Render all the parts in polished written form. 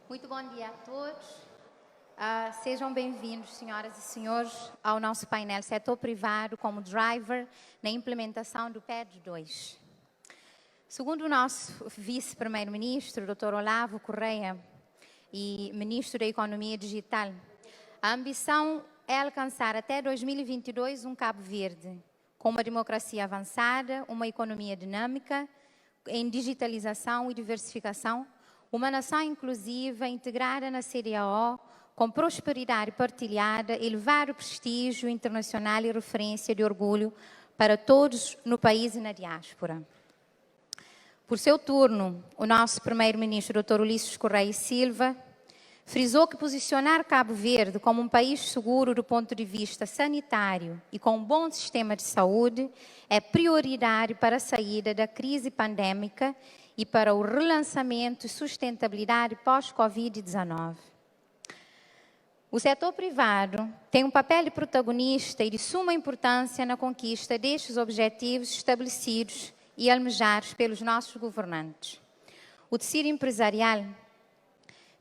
Muito bom dia a todos. Sejam bem-vindos, senhoras e senhores, ao nosso painel Setor Privado como Driver na implementação do PED 2. Segundo o nosso vice-primeiro-ministro, Dr. Olavo Correia, e ministro da Economia Digital, a ambição é alcançar até 2022 um Cabo Verde com uma democracia avançada, uma economia dinâmica, em digitalização e diversificação, uma nação inclusiva, integrada na CEDEAO, com prosperidade partilhada, elevar o prestígio internacional e referência de orgulho para todos no país e na diáspora. Por seu turno, o nosso primeiro-ministro, Dr. Ulisses Correia Silva, frisou que posicionar Cabo Verde como um país seguro do ponto de vista sanitário e com um bom sistema de saúde é prioridade para a saída da crise pandêmica e para o relançamento e sustentabilidade pós-Covid-19. O setor privado tem um papel de protagonista e de suma importância na conquista destes objetivos estabelecidos e almejados pelos nossos governantes. O tecido empresarial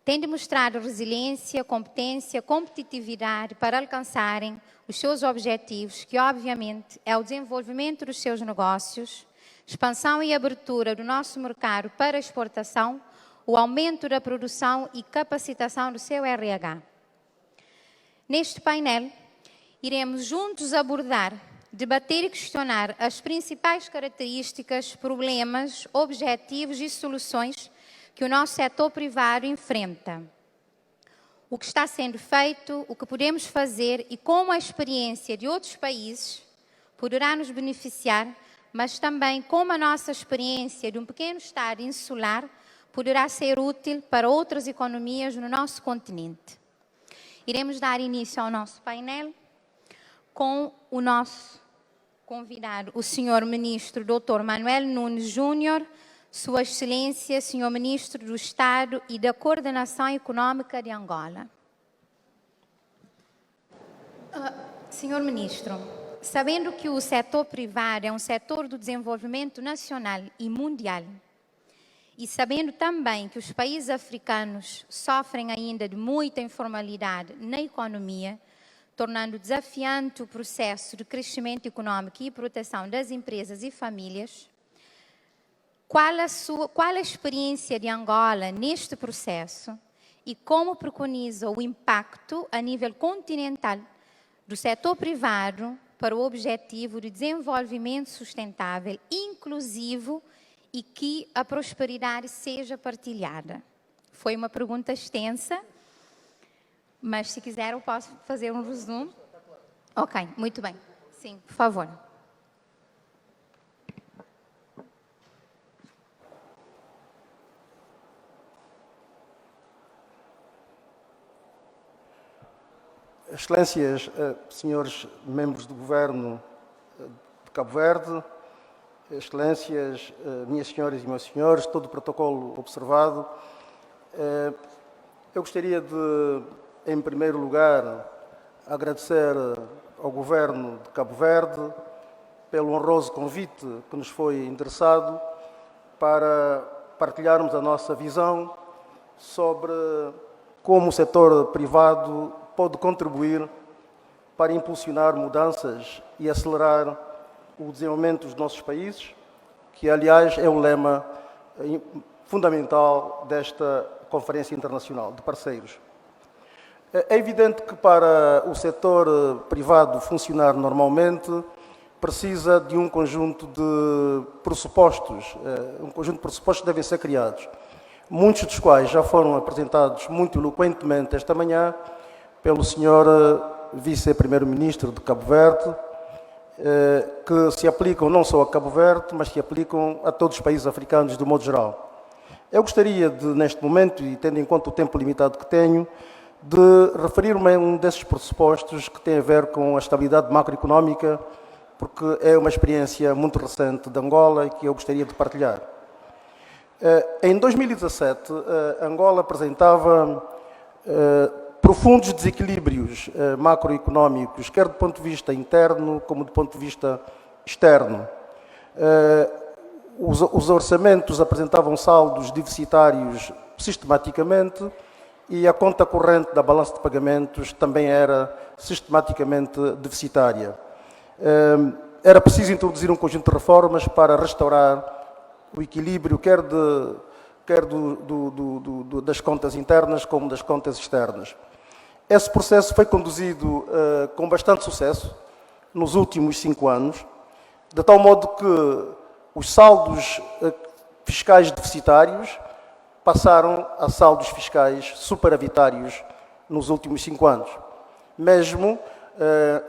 tem demonstrado resiliência, competência, competitividade para alcançarem os seus objetivos, que obviamente é o desenvolvimento dos seus negócios, expansão e abertura do nosso mercado para exportação, o aumento da produção e capacitação do seu RH. Neste painel, iremos juntos abordar, debater e questionar as principais características, problemas, objetivos e soluções que o nosso setor privado enfrenta. O que está sendo feito, o que podemos fazer e como a experiência de outros países poderá nos beneficiar, mas também como a nossa experiência de um pequeno estado insular poderá ser útil para outras economias no nosso continente. Iremos dar início ao nosso painel com o nosso convidado, o Sr. Ministro Dr. Manuel Nunes Júnior, Sua Excelência, Sr. Ministro do Estado e da Coordenação Econômica de Angola. Sr. Ministro, sabendo que o setor privado é um setor do desenvolvimento nacional e mundial, e sabendo também que os países africanos sofrem ainda de muita informalidade na economia, tornando desafiante o processo de crescimento econômico e proteção das empresas e famílias, qual a experiência de Angola neste processo e como preconiza o impacto a nível continental do setor privado para o objetivo de desenvolvimento sustentável, inclusivo e que a prosperidade seja partilhada? Foi uma pergunta extensa, mas se quiser eu posso fazer um resumo. Ok, muito bem. Sim, por favor. Excelências, senhores membros do Governo de Cabo Verde, Excelências, minhas senhoras e meus senhores, todo o protocolo observado, eu gostaria de, em primeiro lugar, agradecer ao Governo de Cabo Verde pelo honroso convite que nos foi endereçado para partilharmos a nossa visão sobre como o setor privado pode contribuir para impulsionar mudanças e acelerar o desenvolvimento dos nossos países, que, aliás, é o lema fundamental desta Conferência Internacional de Parceiros. É evidente que para o setor privado funcionar normalmente, precisa de um conjunto de pressupostos, devem ser criados, muitos dos quais já foram apresentados muito eloquentemente esta manhã pelo Sr. Vice-Primeiro-Ministro de Cabo Verde, que se aplicam não só a Cabo Verde, mas que aplicam a todos os países africanos de modo geral. Eu gostaria de, neste momento, e tendo em conta o tempo limitado que tenho, de referir-me a um desses pressupostos que tem a ver com a estabilidade macroeconómica, porque é uma experiência muito recente de Angola e que eu gostaria de partilhar. Em 2017, Angola apresentava profundos desequilíbrios macroeconómicos, quer do ponto de vista interno como do ponto de vista externo. Os orçamentos apresentavam saldos deficitários sistematicamente e a conta corrente da balança de pagamentos também era sistematicamente deficitária. Era preciso introduzir um conjunto de reformas para restaurar o equilíbrio, quer das contas internas como das contas externas. Esse processo foi conduzido com bastante sucesso nos últimos 5 anos, de tal modo que os saldos fiscais deficitários passaram a saldos fiscais superavitários nos últimos 5 anos. Mesmo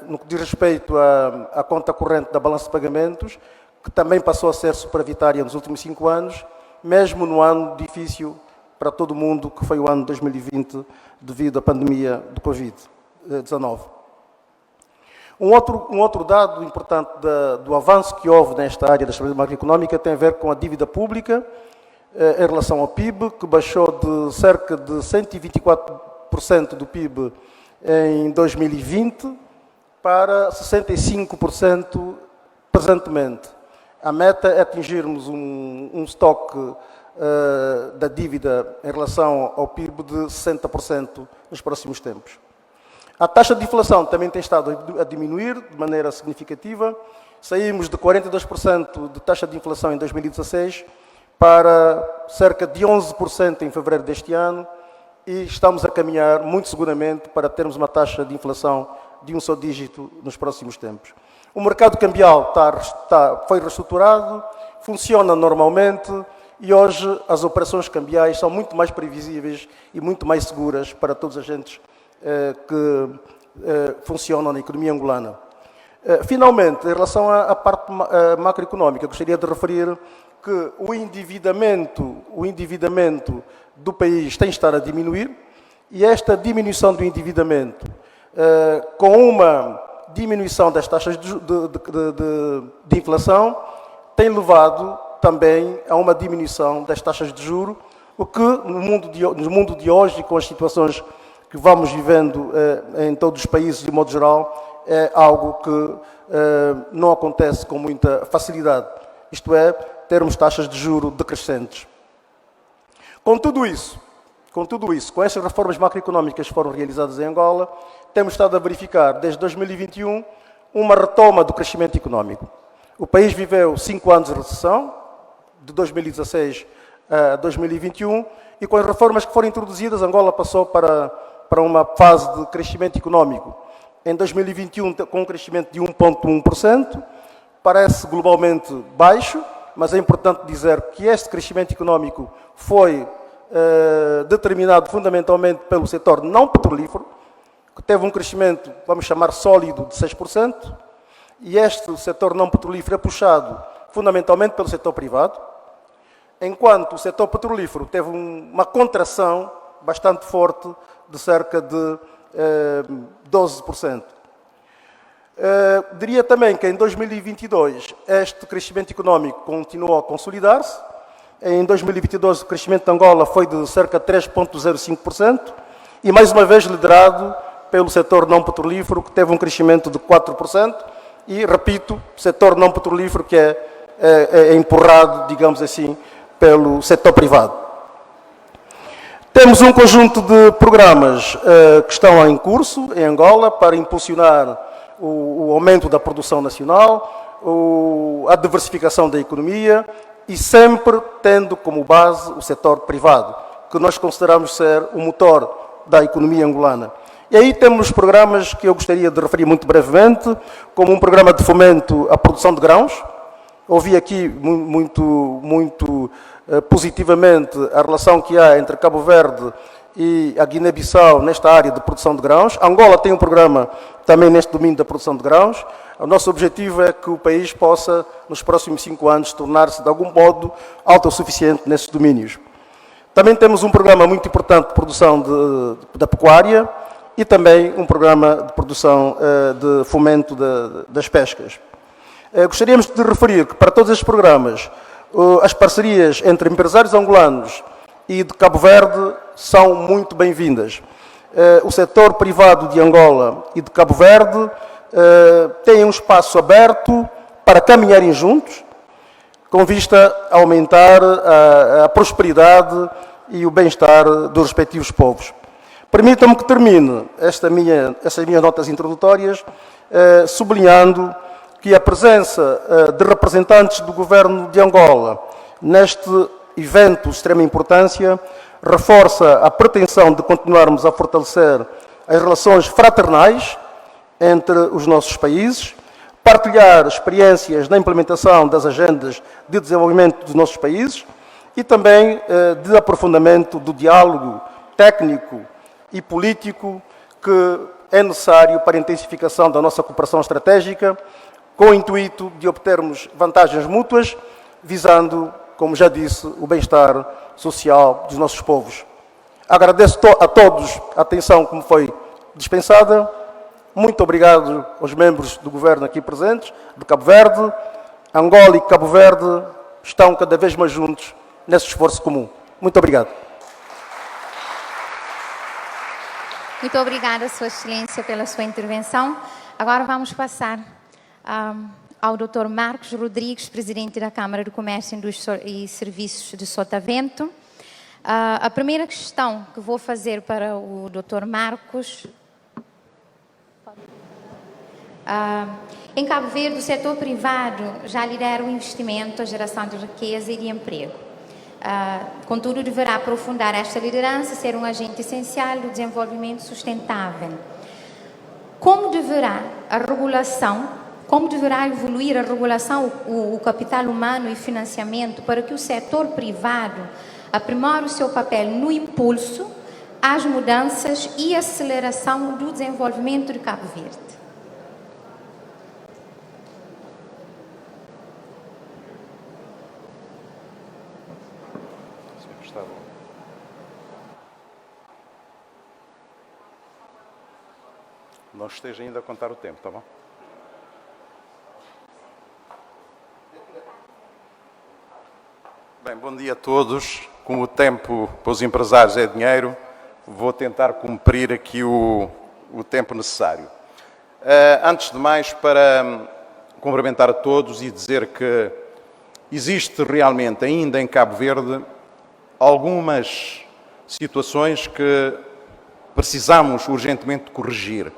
no que diz respeito à conta corrente da balança de pagamentos, que também passou a ser superavitária nos últimos 5 anos, mesmo no ano difícil para todo mundo, que foi o ano de 2020, devido à pandemia do Covid-19. Um outro dado importante do avanço que houve nesta área da estabilidade macroeconómica tem a ver com a dívida pública em relação ao PIB, que baixou de cerca de 124% do PIB em 2020 para 65% presentemente. A meta é atingirmos um estoque da dívida em relação ao PIB de 60% nos próximos tempos. A taxa de inflação também tem estado a diminuir de maneira significativa. Saímos de 42% de taxa de inflação em 2016 para cerca de 11% em fevereiro deste ano e estamos a caminhar muito seguramente para termos uma taxa de inflação de um só dígito nos próximos tempos. O mercado cambial foi reestruturado, funciona normalmente e hoje as operações cambiais são muito mais previsíveis e muito mais seguras para todos os agentes que funcionam na economia angolana. Finalmente, em relação à parte macroeconómica, gostaria de referir que o endividamento do país tem estado a diminuir e esta diminuição do endividamento, com uma diminuição das taxas de inflação, tem levado também a uma diminuição das taxas de juros, o que no mundo de hoje, com as situações que vamos vivendo em todos os países de modo geral, é algo que não acontece com muita facilidade, isto é, termos taxas de juros decrescentes. Com tudo isso, com estas reformas macroeconómicas que foram realizadas em Angola, temos estado a verificar, desde 2021, uma retoma do crescimento económico. O país viveu 5 anos de recessão, de 2016 a 2021, e com as reformas que foram introduzidas, Angola passou para uma fase de crescimento económico. Em 2021, com um crescimento de 1,1%, parece globalmente baixo, mas é importante dizer que este crescimento económico foi determinado fundamentalmente pelo setor não petrolífero, que teve um crescimento, vamos chamar, sólido de 6%, e este setor não petrolífero é puxado fundamentalmente pelo setor privado, enquanto o setor petrolífero teve uma contração bastante forte de cerca de 12%. Diria também que em 2022 este crescimento económico continuou a consolidar-se. Em 2022 o crescimento de Angola foi de cerca de 3,05% e mais uma vez liderado pelo setor não petrolífero, que teve um crescimento de 4%, e, repito, o setor não petrolífero que é empurrado, digamos assim, pelo setor privado. Temos um conjunto de programas que estão em curso em Angola para impulsionar o aumento da produção nacional, a diversificação da economia e sempre tendo como base o setor privado, que nós consideramos ser o motor da economia angolana. E aí temos programas que eu gostaria de referir muito brevemente, como um programa de fomento à produção de grãos. Ouvi aqui muito positivamente a relação que há entre Cabo Verde e a Guiné-Bissau nesta área de produção de grãos. Angola tem um programa também neste domínio da produção de grãos. O nosso objetivo é que o país possa, nos próximos 5 anos, tornar-se, de algum modo, autossuficiente nesses domínios. Também temos um programa muito importante de produção da pecuária e também um programa de produção de fomento das pescas. Gostaríamos de referir que, para todos estes programas, as parcerias entre empresários angolanos e de Cabo Verde são muito bem-vindas. O setor privado de Angola e de Cabo Verde têm um espaço aberto para caminharem juntos, com vista a aumentar a prosperidade e o bem-estar dos respectivos povos. Permitam-me que termine estas minhas notas introdutórias sublinhando que a presença de representantes do governo de Angola neste evento de extrema importância reforça a pretensão de continuarmos a fortalecer as relações fraternais entre os nossos países, partilhar experiências na implementação das agendas de desenvolvimento dos nossos países e também de aprofundamento do diálogo técnico e político que é necessário para a intensificação da nossa cooperação estratégica, com o intuito de obtermos vantagens mútuas, visando, como já disse, o bem-estar social dos nossos povos. Agradeço a todos a atenção que me foi dispensada. Muito obrigado aos membros do governo aqui presentes, de Cabo Verde. Angola e Cabo Verde estão cada vez mais juntos nesse esforço comum. Muito obrigado. Muito obrigada, Sua Excelência, pela sua intervenção. Agora vamos passar ao Dr. Marcos Rodrigues, Presidente da Câmara do Comércio, Indústria e Serviços de Sotavento. A primeira questão que vou fazer para o Dr. Marcos... em Cabo Verde, o setor privado já lidera o investimento, a geração de riqueza e de emprego. Contudo, deverá aprofundar esta liderança, ser um agente essencial do desenvolvimento sustentável. Como deverá evoluir a regulação, o capital humano e financiamento para que o setor privado aprimore o seu papel no impulso às mudanças e aceleração do desenvolvimento de Cabo Verde? Não esteja ainda a contar o tempo, tá bom? Bem, bom dia a todos. Como o tempo para os empresários é dinheiro, vou tentar cumprir aqui o tempo necessário. Antes de mais, para cumprimentar a todos e dizer que existe realmente ainda em Cabo Verde algumas situações que precisamos urgentemente corrigir,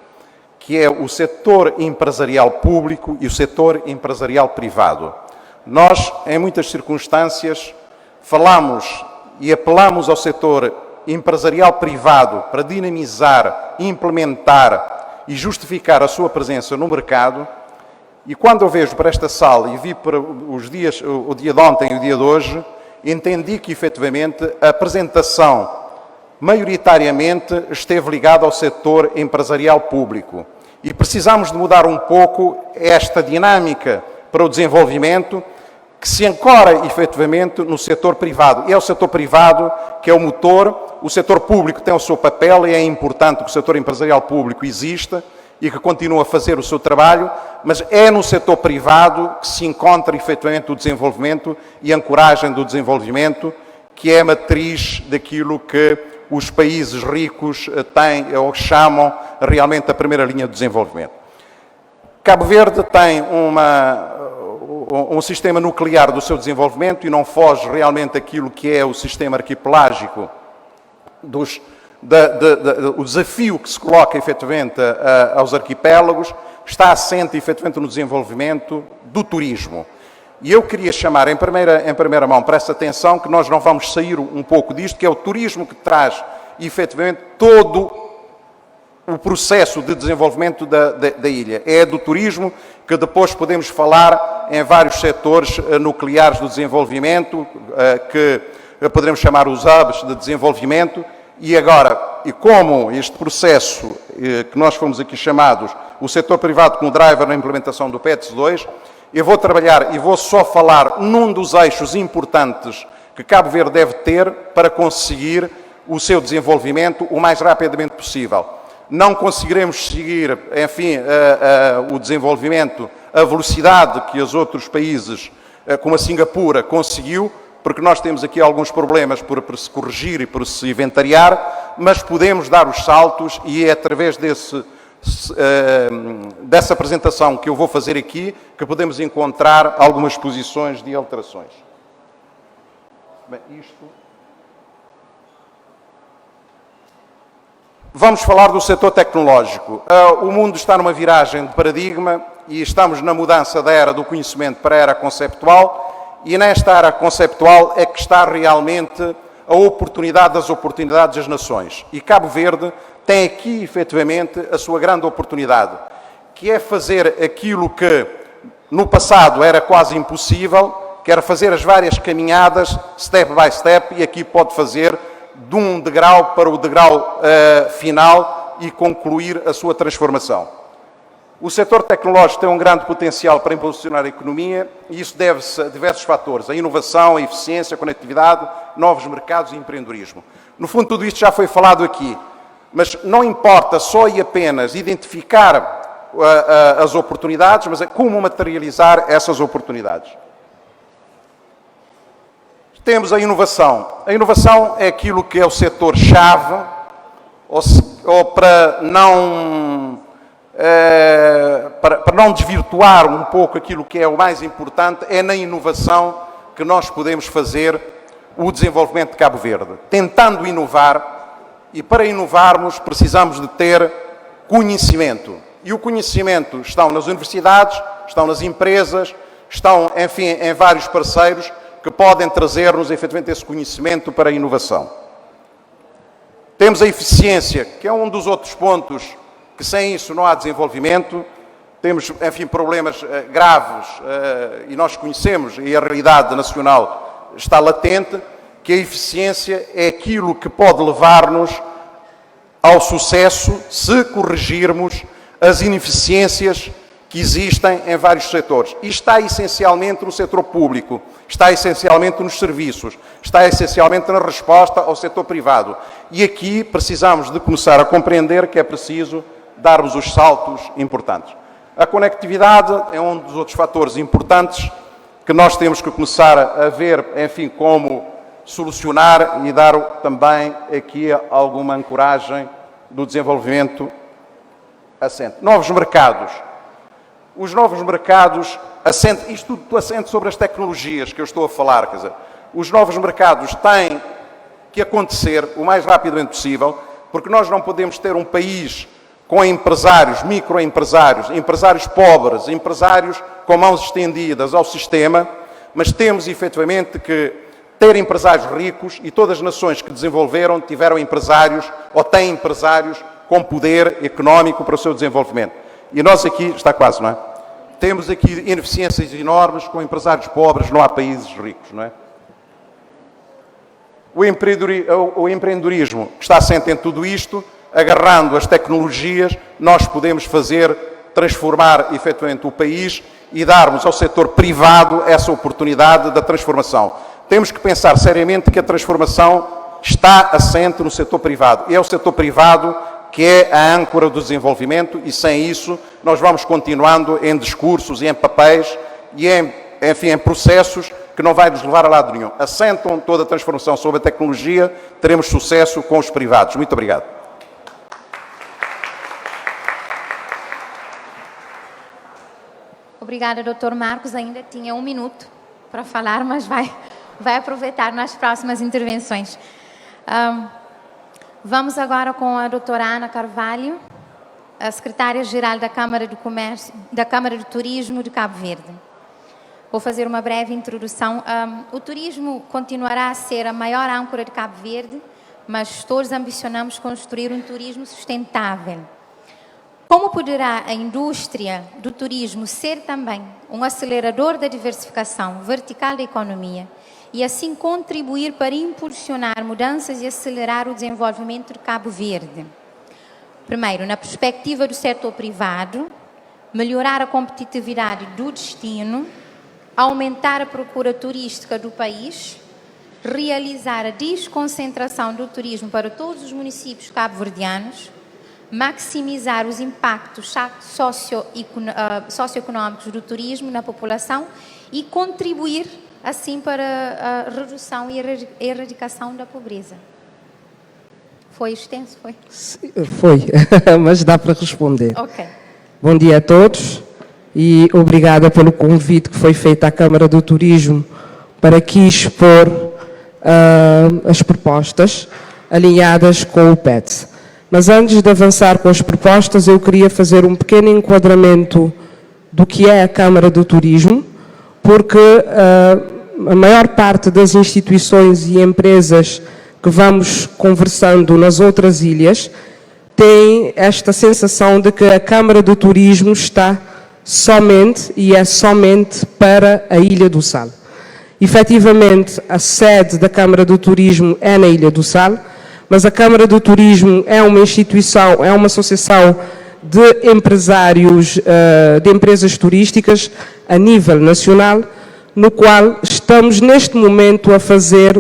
que é o setor empresarial público e o setor empresarial privado. Nós, em muitas circunstâncias, falamos e apelamos ao setor empresarial privado para dinamizar, implementar e justificar a sua presença no mercado. E quando eu vejo para esta sala e vi para o dia de ontem e o dia de hoje, entendi que, efetivamente, a apresentação maioritariamente esteve ligada ao setor empresarial público. E precisamos de mudar um pouco esta dinâmica para o desenvolvimento que se ancora, efetivamente, no setor privado. É o setor privado que é o motor, o setor público tem o seu papel e é importante que o setor empresarial público exista e que continue a fazer o seu trabalho, mas é no setor privado que se encontra, efetivamente, o desenvolvimento e a ancoragem do desenvolvimento, que é a matriz daquilo que os países ricos têm ou chamam realmente a primeira linha de desenvolvimento. Cabo Verde tem um sistema nuclear do seu desenvolvimento e não foge realmente aquilo que é o sistema arquipelágico, o desafio que se coloca efetivamente aos arquipélagos está assente efetivamente no desenvolvimento do turismo. E eu queria chamar em primeira mão para essa atenção que nós não vamos sair um pouco disto, que é o turismo que traz efetivamente todo o processo de desenvolvimento da ilha. É do turismo que depois podemos falar em vários setores nucleares do desenvolvimento, que poderemos chamar os hubs de desenvolvimento. E agora, e como este processo que nós fomos aqui chamados, o setor privado como driver na implementação do PETS 2, eu vou trabalhar e vou só falar num dos eixos importantes que Cabo Verde deve ter para conseguir o seu desenvolvimento o mais rapidamente possível. Não conseguiremos seguir, enfim, o desenvolvimento, a velocidade que os outros países, como a Singapura, conseguiu, porque nós temos aqui alguns problemas por se corrigir e por se inventariar, mas podemos dar os saltos e é através dessa apresentação que eu vou fazer aqui que podemos encontrar algumas posições de alterações. Bem, isto... Vamos falar do setor tecnológico. O mundo está numa viragem de paradigma e estamos na mudança da era do conhecimento para a era conceptual, e nesta era conceptual é que está realmente a oportunidade das oportunidades das nações. E Cabo Verde tem aqui, efetivamente, a sua grande oportunidade, que é fazer aquilo que no passado era quase impossível, que era fazer as várias caminhadas, step by step, e aqui pode fazer de um degrau para o degrau final e concluir a sua transformação. O setor tecnológico tem um grande potencial para impulsionar a economia e isso deve-se a diversos fatores: a inovação, a eficiência, a conectividade, novos mercados e empreendedorismo. No fundo, tudo isto já foi falado aqui, mas não importa só e apenas identificar as oportunidades, mas é como materializar essas oportunidades. Temos a inovação. A inovação é aquilo que é o setor-chave, ou para não desvirtuar um pouco aquilo que é o mais importante, é na inovação que nós podemos fazer o desenvolvimento de Cabo Verde. Tentando inovar, e para inovarmos precisamos de ter conhecimento. E o conhecimento estão nas universidades, estão nas empresas, estão, enfim, em vários parceiros que podem trazer-nos, efetivamente, esse conhecimento para a inovação. Temos a eficiência, que é um dos outros pontos que sem isso não há desenvolvimento. Temos, enfim, problemas graves e nós conhecemos, e a realidade nacional está latente, que a eficiência é aquilo que pode levar-nos ao sucesso se corrigirmos as ineficiências que existem em vários setores. E está essencialmente no setor público, está essencialmente nos serviços, está essencialmente na resposta ao setor privado. E aqui precisamos de começar a compreender que é preciso darmos os saltos importantes. A conectividade é um dos outros fatores importantes que nós temos que começar a ver, enfim, como solucionar e dar também aqui alguma ancoragem do desenvolvimento assente. Novos mercados. Os novos mercados, isto tudo assente sobre as tecnologias que eu estou a falar, quer dizer, os novos mercados têm que acontecer o mais rapidamente possível, porque nós não podemos ter um país com empresários, microempresários, empresários pobres, empresários com mãos estendidas ao sistema, mas temos efetivamente que ter empresários ricos, e todas as nações que desenvolveram tiveram empresários ou têm empresários com poder económico para o seu desenvolvimento. E nós aqui, está quase, não é? Temos aqui ineficiências enormes com empresários pobres, não há países ricos, não é? O empreendedorismo está assente em tudo isto, agarrando as tecnologias, nós podemos transformar efetivamente o país e darmos ao setor privado essa oportunidade da transformação. Temos que pensar seriamente que a transformação está assente no setor privado. E é o setor privado que é a âncora do desenvolvimento, e sem isso nós vamos continuando em discursos e em papéis e em processos que não vai nos levar a lado nenhum. Assentam toda a transformação sobre a tecnologia, teremos sucesso com os privados. Muito obrigado. Obrigada, Dr. Marcos. Ainda tinha 1 minuto para falar, mas vai aproveitar nas próximas intervenções. Vamos agora com a doutora Ana Carvalho, a secretária-geral da Câmara de Turismo de Cabo Verde. Vou fazer uma breve introdução. O turismo continuará a ser a maior âncora de Cabo Verde, mas todos ambicionamos construir um turismo sustentável. Como poderá a indústria do turismo ser também um acelerador da diversificação vertical da economia e assim contribuir para impulsionar mudanças e acelerar o desenvolvimento de Cabo Verde? Primeiro, na perspectiva do setor privado, melhorar a competitividade do destino, aumentar a procura turística do país, realizar a desconcentração do turismo para todos os municípios cabo-verdianos, maximizar os impactos socioeconómicos do turismo na população e contribuir, assim, para a redução e erradicação da pobreza. Foi extenso, foi? Foi, mas dá para responder. Ok. Bom dia a todos e obrigada pelo convite que foi feito à Câmara do Turismo para aqui expor as propostas alinhadas com o PETS. Mas antes de avançar com as propostas, eu queria fazer um pequeno enquadramento do que é a Câmara do Turismo, porque a maior parte das instituições e empresas que vamos conversando nas outras ilhas tem esta sensação de que a Câmara do Turismo está somente e é somente para a Ilha do Sal. Efetivamente, a sede da Câmara do Turismo é na Ilha do Sal, mas a Câmara do Turismo é uma instituição, é uma associação de empresários, de empresas turísticas a nível nacional, no qual estamos neste momento a fazer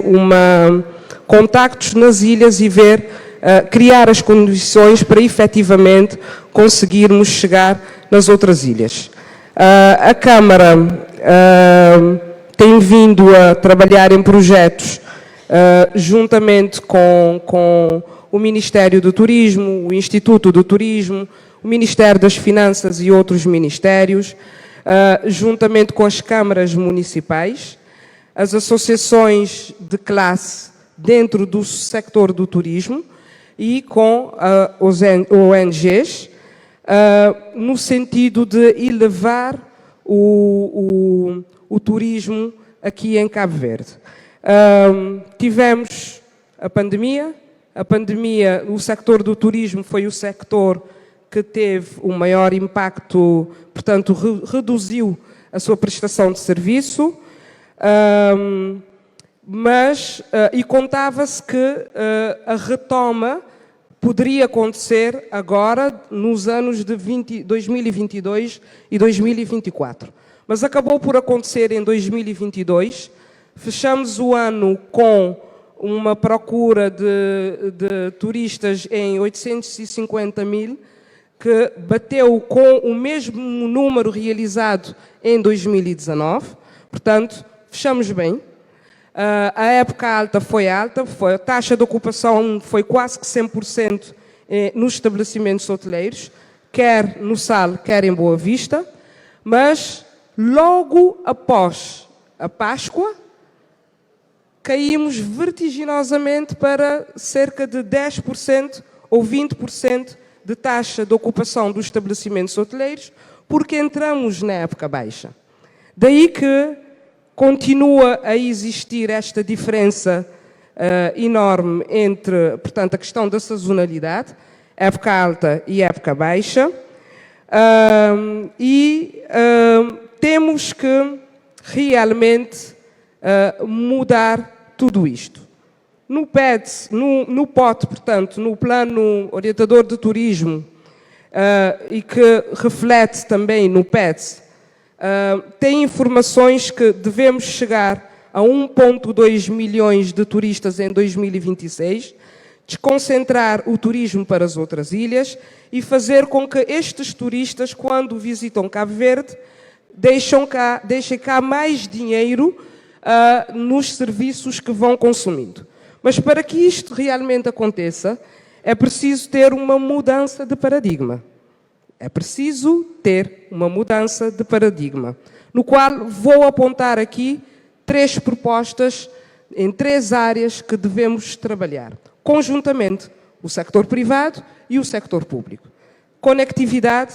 contactos nas ilhas e ver, criar as condições para efetivamente conseguirmos chegar nas outras ilhas. A Câmara tem vindo a trabalhar em projetos juntamente com o Ministério do Turismo, o Instituto do Turismo, o Ministério das Finanças e outros ministérios, juntamente com as câmaras municipais, as associações de classe dentro do sector do turismo e com os ONGs, no sentido de elevar o turismo aqui em Cabo Verde. Tivemos a pandemia, o sector do turismo foi o sector que teve o maior impacto, portanto, reduziu a sua prestação de serviço, e contava-se que a retoma poderia acontecer agora nos anos de 2022 e 2024. Mas acabou por acontecer em 2022, fechamos o ano com uma procura de turistas em 850 mil, que bateu com o mesmo número realizado em 2019, portanto, fechamos bem. A época alta, a taxa de ocupação foi quase que 100% nos estabelecimentos hoteleiros, quer no Sal, quer em Boa Vista, mas logo após a Páscoa, caímos vertiginosamente para cerca de 10% ou 20% de taxa de ocupação dos estabelecimentos hoteleiros, porque entramos na época baixa. Daí que continua a existir esta diferença enorme entre, portanto, a questão da sazonalidade, época alta e época baixa, temos que realmente mudar tudo isto. No POT, portanto, no Plano Orientador de Turismo, e que reflete também no PETS, tem informações que devemos chegar a 1,2 milhões de turistas em 2026, desconcentrar o turismo para as outras ilhas e fazer com que estes turistas, quando visitam Cabo Verde, deixem cá mais dinheiro nos serviços que vão consumindo. Mas para que isto realmente aconteça, é preciso ter uma mudança de paradigma. É preciso ter uma mudança de paradigma, no qual vou apontar aqui 3 propostas em 3 áreas que devemos trabalhar, conjuntamente, o sector privado e o sector público. Conectividade,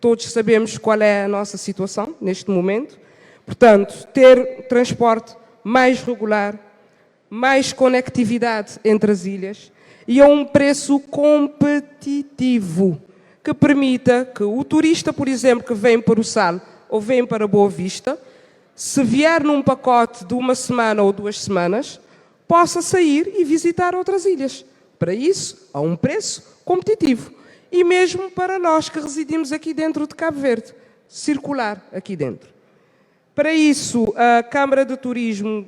todos sabemos qual é a nossa situação neste momento, portanto, ter transporte mais regular, mais conectividade entre as ilhas e a um preço competitivo que permita que o turista, por exemplo, que vem para o Sal ou vem para Boa Vista, se vier num pacote de 1 semana ou 2 semanas, possa sair e visitar outras ilhas. Para isso, há um preço competitivo. E mesmo para nós que residimos aqui dentro de Cabo Verde, circular aqui dentro. Para isso, a Câmara de Turismo...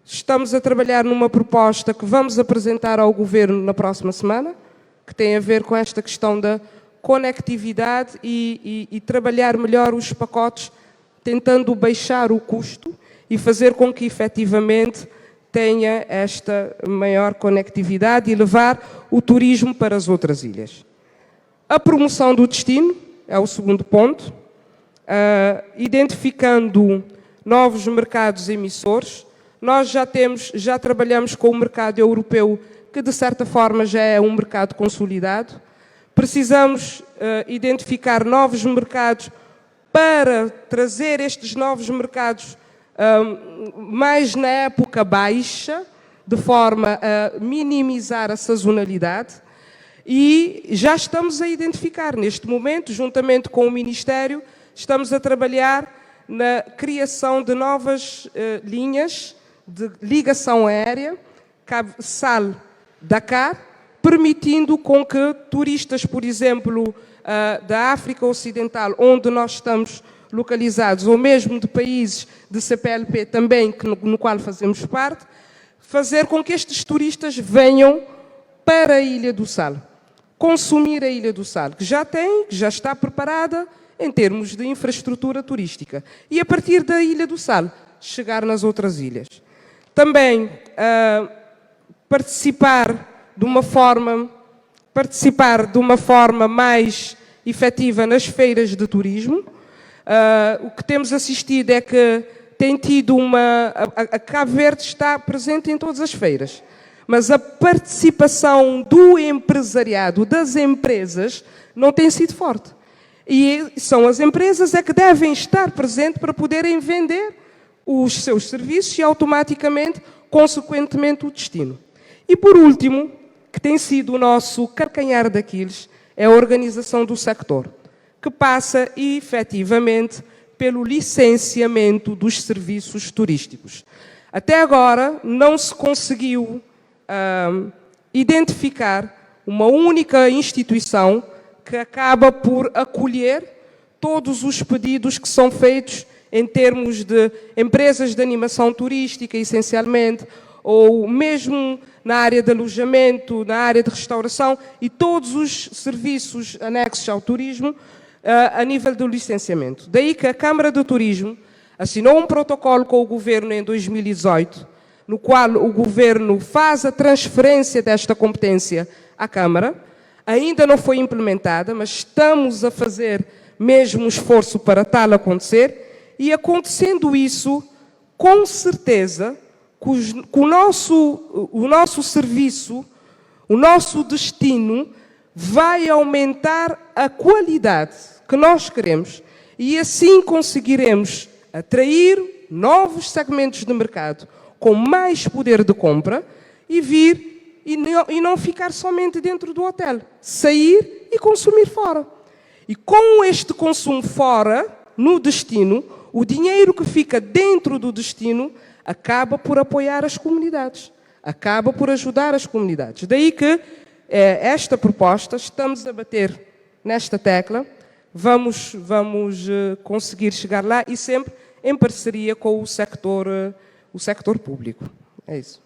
estamos a trabalhar numa proposta que vamos apresentar ao Governo na próxima semana, que tem a ver com esta questão da conectividade e trabalhar melhor os pacotes, tentando baixar o custo e fazer com que, efetivamente, tenha esta maior conectividade e levar o turismo para as outras ilhas. A promoção do destino é o segundo ponto, identificando novos mercados emissores. Nós já trabalhamos com o mercado europeu que de certa forma já é um mercado consolidado. Precisamos identificar novos mercados para trazer estes novos mercados mais na época baixa, de forma a minimizar a sazonalidade. E já estamos a identificar, neste momento, juntamente com o Ministério, estamos a trabalhar na criação de novas linhas de ligação aérea, Sal-Dakar, permitindo com que turistas, por exemplo, da África Ocidental, onde nós estamos localizados, ou mesmo de países de CPLP também, no qual fazemos parte, fazer com que estes turistas venham para a Ilha do Sal, consumir a Ilha do Sal, que já está preparada em termos de infraestrutura turística. E a partir da Ilha do Sal, chegar nas outras ilhas. Também participar de uma forma mais efetiva nas feiras de turismo. O que temos assistido é que tem tido a Cabo Verde está presente em todas as feiras, mas a participação do empresariado, das empresas, não tem sido forte. E são as empresas que devem estar presentes para poderem vender os seus serviços e automaticamente, consequentemente, o destino. E por último, que tem sido o nosso calcanhar daqueles, é a organização do sector, que passa efetivamente pelo licenciamento dos serviços turísticos. Até agora não se conseguiu identificar uma única instituição que acaba por acolher todos os pedidos que são feitos em termos de empresas de animação turística, essencialmente, ou mesmo na área de alojamento, na área de restauração e todos os serviços anexos ao turismo a nível do licenciamento. Daí que a Câmara do Turismo assinou um protocolo com o Governo em 2018, no qual o Governo faz a transferência desta competência à Câmara. Ainda não foi implementada, mas estamos a fazer mesmo um esforço para tal acontecer. E acontecendo isso, com certeza, o nosso serviço, o nosso destino vai aumentar a qualidade que nós queremos e assim conseguiremos atrair novos segmentos de mercado com mais poder de compra e vir e não ficar somente dentro do hotel, sair e consumir fora. E com este consumo fora, no destino, o dinheiro que fica dentro do destino acaba por apoiar as comunidades, acaba por ajudar as comunidades. Daí que esta proposta, estamos a bater nesta tecla, vamos conseguir chegar lá e sempre em parceria com o sector público. É isso.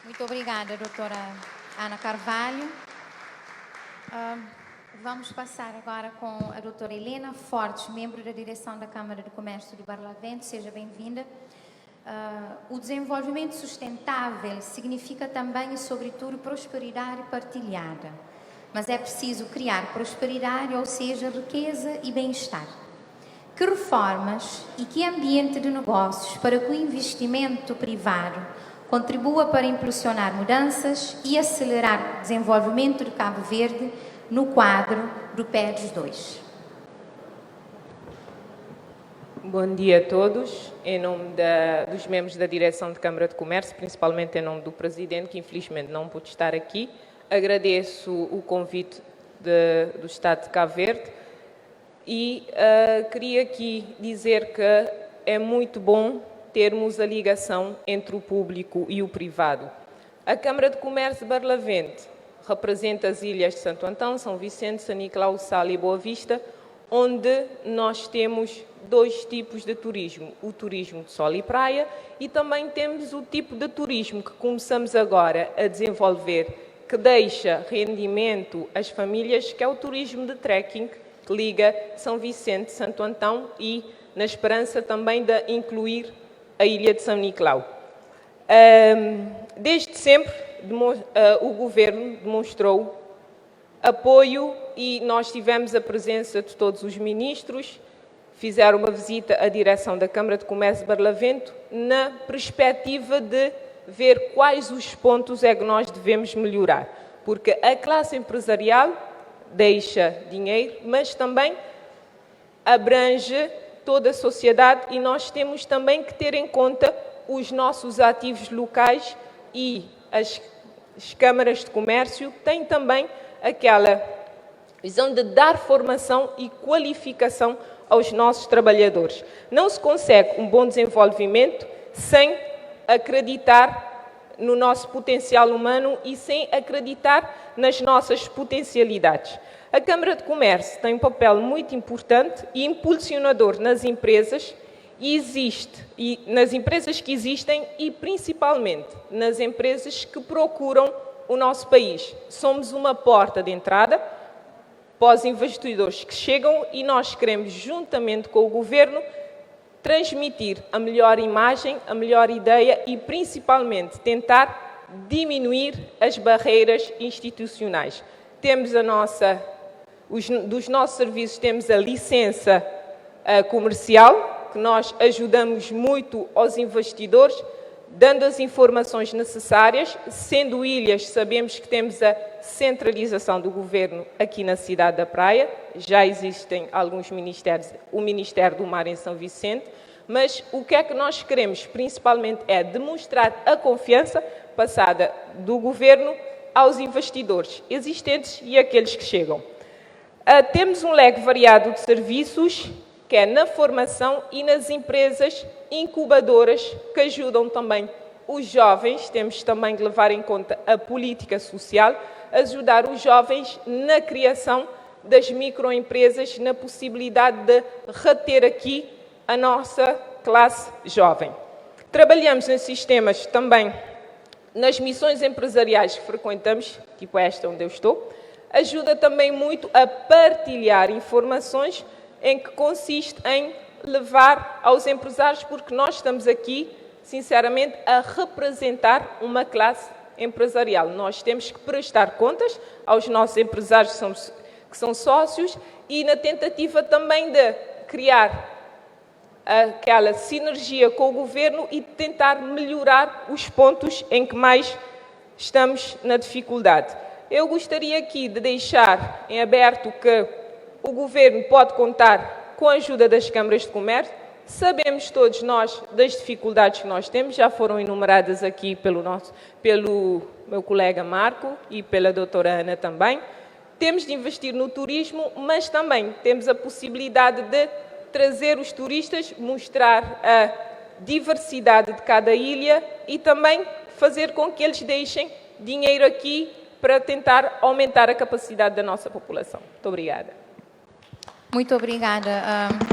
Muito obrigada, doutora Ana Carvalho. Vamos passar agora com a doutora Helena Fortes, membro da direção da Câmara de Comércio de Barlavento. Seja bem-vinda. O desenvolvimento sustentável significa também e, sobretudo, prosperidade partilhada. Mas é preciso criar prosperidade, ou seja, riqueza e bem-estar. Que reformas e que ambiente de negócios para que o investimento privado contribua para impulsionar mudanças e acelerar o desenvolvimento de Cabo Verde no quadro do PEDS 2. Bom dia a todos. Em nome dos membros da Direção de Câmara de Comércio, principalmente em nome do Presidente, que infelizmente não pôde estar aqui, agradeço o convite do Estado de Cabo Verde e queria aqui dizer que é muito bom termos a ligação entre o público e o privado. A Câmara de Comércio de Barlavento representa as ilhas de Santo Antão, São Vicente, São Nicolau, Sal e Boa Vista, onde nós temos dois tipos de turismo, o turismo de sol e praia, e também temos o tipo de turismo que começamos agora a desenvolver, que deixa rendimento às famílias, que é o turismo de trekking, que liga São Vicente, Santo Antão e na esperança também de incluir a ilha de São Nicolau. Desde sempre, o Governo demonstrou apoio e nós tivemos a presença de todos os ministros, fizeram uma visita à direção da Câmara de Comércio de Barlavento na perspectiva de ver quais os pontos é que nós devemos melhorar. Porque a classe empresarial deixa dinheiro, mas também abrange toda a sociedade e nós temos também que ter em conta os nossos ativos locais e as câmaras de comércio têm também aquela visão de dar formação e qualificação aos nossos trabalhadores. Não se consegue um bom desenvolvimento sem acreditar no nosso potencial humano e sem acreditar nas nossas potencialidades. A Câmara de Comércio tem um papel muito importante e impulsionador nas empresas nas empresas que existem e principalmente nas empresas que procuram o nosso país. Somos uma porta de entrada para os investidores que chegam e nós queremos, juntamente com o Governo, transmitir a melhor imagem, a melhor ideia e, principalmente, tentar diminuir as barreiras institucionais. Temos dos nossos serviços, temos a licença comercial, que nós ajudamos muito aos investidores, dando as informações necessárias. Sendo ilhas, sabemos que temos a centralização do Governo aqui na cidade da Praia, já existem alguns ministérios, o Ministério do Mar em São Vicente, mas o que é que nós queremos principalmente é demonstrar a confiança passada do Governo aos investidores existentes e aqueles que chegam. Temos um leque variado de serviços, que é na formação e nas empresas incubadoras que ajudam também os jovens. Temos também que levar em conta a política social, ajudar os jovens na criação das microempresas, na possibilidade de reter aqui a nossa classe jovem. Trabalhamos nos sistemas também, nas missões empresariais que frequentamos, tipo esta onde eu estou, ajuda também muito a partilhar informações em que consiste em levar aos empresários, porque nós estamos aqui, sinceramente, a representar uma classe empresarial. Nós temos que prestar contas aos nossos empresários que são sócios e na tentativa também de criar aquela sinergia com o Governo e tentar melhorar os pontos em que mais estamos na dificuldade. Eu gostaria aqui de deixar em aberto que o Governo pode contar com a ajuda das câmaras de comércio. Sabemos todos nós das dificuldades que nós temos, já foram enumeradas aqui pelo meu colega Marco e pela doutora Ana também. Temos de investir no turismo, mas também temos a possibilidade de trazer os turistas, mostrar a diversidade de cada ilha e também fazer com que eles deixem dinheiro aqui para tentar aumentar a capacidade da nossa população. Muito obrigada. Muito obrigada,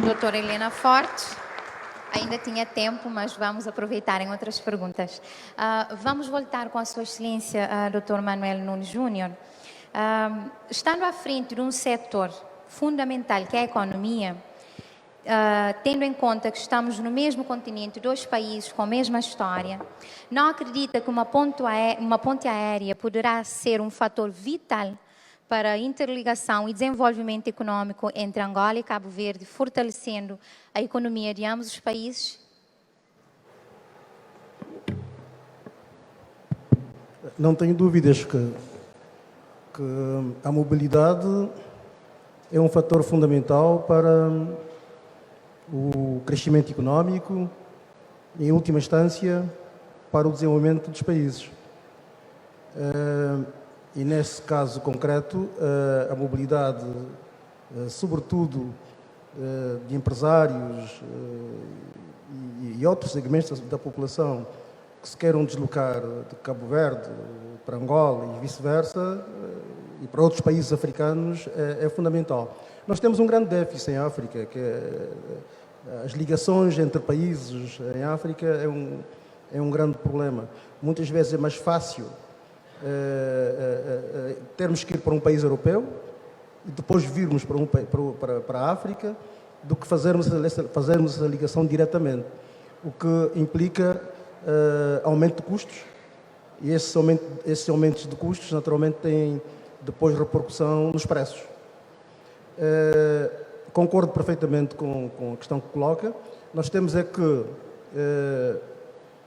doutora Helena Forte. Ainda tinha tempo, mas vamos aproveitar em outras perguntas. Vamos voltar com a sua excelência, doutor Manuel Nunes Júnior. Estando à frente de um setor fundamental que é a economia, tendo em conta que estamos no mesmo continente, dois países com a mesma história, não acredita que uma ponte aérea poderá ser um fator vital para a interligação e desenvolvimento econômico entre Angola e Cabo Verde, fortalecendo a economia de ambos os países? Não tenho dúvidas que a mobilidade é um fator fundamental para o crescimento econômico e, em última instância, para o desenvolvimento dos países. E, nesse caso concreto, a mobilidade, sobretudo de empresários e outros segmentos da população que se queiram deslocar de Cabo Verde para Angola e vice-versa, e para outros países africanos, é fundamental. Nós temos um grande déficit em África, que as ligações entre países em África é um grande problema. Muitas vezes é mais fácil termos que ir para um país europeu e depois virmos para a África do que fazermos essa ligação diretamente, o que implica aumento de custos, e esses aumentos de custos naturalmente têm depois repercussão nos preços. Concordo perfeitamente com a questão que coloca. Nós temos é que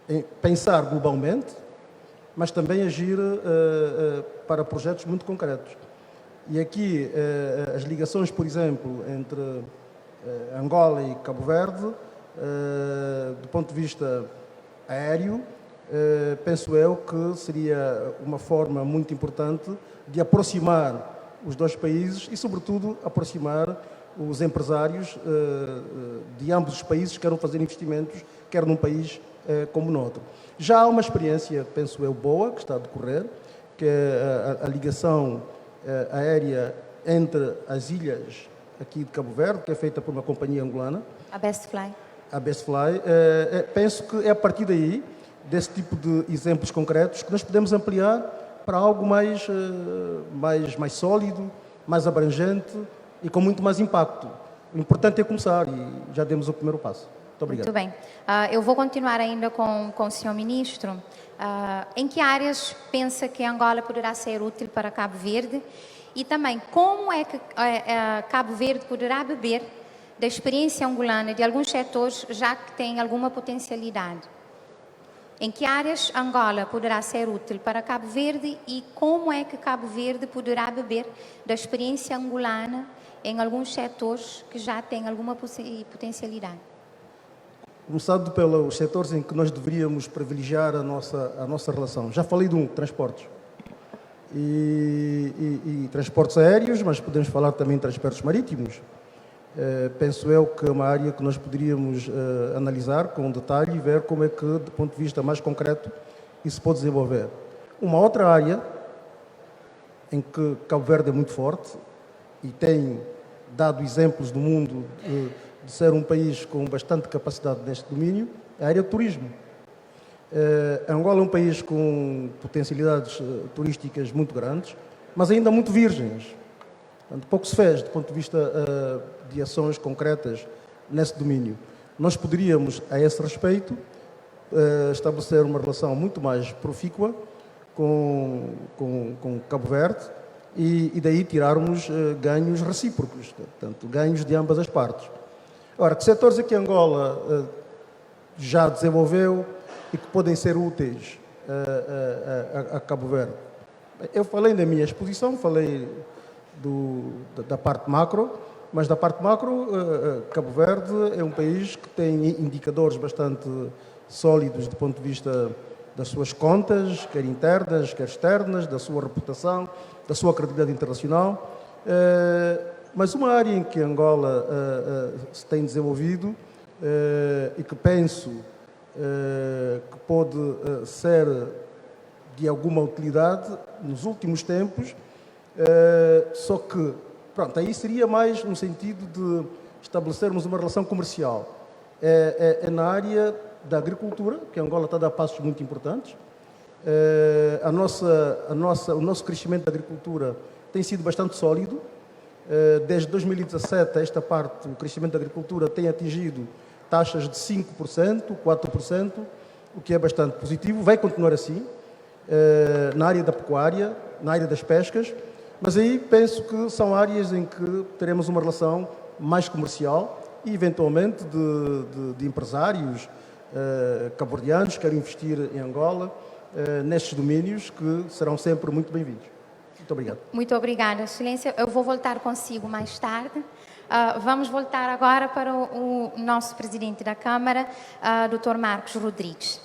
em pensar globalmente, mas também agir para projetos muito concretos. E aqui as ligações, por exemplo, entre Angola e Cabo Verde, do ponto de vista aéreo, penso eu que seria uma forma muito importante de aproximar os dois países e, sobretudo, aproximar os empresários de ambos os países que queiram fazer investimentos, quer num país como no outro. Já há uma experiência, penso eu, boa, que está a decorrer, que é a ligação aérea entre as ilhas aqui de Cabo Verde, que é feita por uma companhia angolana. A Best Fly. A Best Fly. Penso que é a partir daí, desse tipo de exemplos concretos, que nós podemos ampliar para algo mais sólido, mais abrangente e com muito mais impacto. O importante é começar e já demos o primeiro passo. Muito obrigado. Muito bem. Eu vou continuar ainda com o Sr. Ministro. Em que áreas pensa que Angola poderá ser útil para Cabo Verde? E também, como é que Cabo Verde poderá beber da experiência angolana de alguns setores, já que tem alguma potencialidade? Em que áreas Angola poderá ser útil para Cabo Verde e como é que Cabo Verde poderá beber da experiência angolana em alguns setores que já têm alguma potencialidade? Começado pelos setores em que nós deveríamos privilegiar a nossa relação. Já falei de transportes. E transportes aéreos, mas podemos falar também de transportes marítimos. Penso eu que é uma área que nós poderíamos analisar com detalhe e ver como é que, do ponto de vista mais concreto, isso pode desenvolver. Uma outra área em que Cabo Verde é muito forte e tem dado exemplos do mundo de ser um país com bastante capacidade neste domínio, é a área do turismo. Angola é um país com potencialidades turísticas muito grandes, mas ainda muito virgens. Portanto, pouco se fez do ponto de vista de ações concretas nesse domínio. Nós poderíamos, a esse respeito, estabelecer uma relação muito mais profícua com Cabo Verde e daí tirarmos ganhos recíprocos, portanto, ganhos de ambas as partes. Ora, que setores é que Angola já desenvolveu e que podem ser úteis a Cabo Verde? Eu falei na minha exposição, falei da parte macro, mas da parte macro, Cabo Verde é um país que tem indicadores bastante sólidos do ponto de vista das suas contas, quer internas, quer externas, da sua reputação, da sua credibilidade internacional. Mas uma área em que Angola se tem desenvolvido e que penso que pode ser de alguma utilidade nos últimos tempos, só que, pronto, aí seria mais no sentido de estabelecermos uma relação comercial. É na área da agricultura, que Angola está a dar passos muito importantes. O nosso crescimento da agricultura tem sido bastante sólido. Desde 2017, esta parte, o crescimento da agricultura tem atingido taxas de 5%, 4%, o que é bastante positivo. Vai continuar assim, na área da pecuária, na área das pescas, mas aí penso que são áreas em que teremos uma relação mais comercial e, eventualmente, de empresários cabo-verdianos que querem investir em Angola, nestes domínios que serão sempre muito bem-vindos. Muito obrigado. Muito obrigada, Excelência. Eu vou voltar consigo mais tarde. Vamos voltar agora para o nosso presidente da Câmara, Dr. Marcos Rodrigues.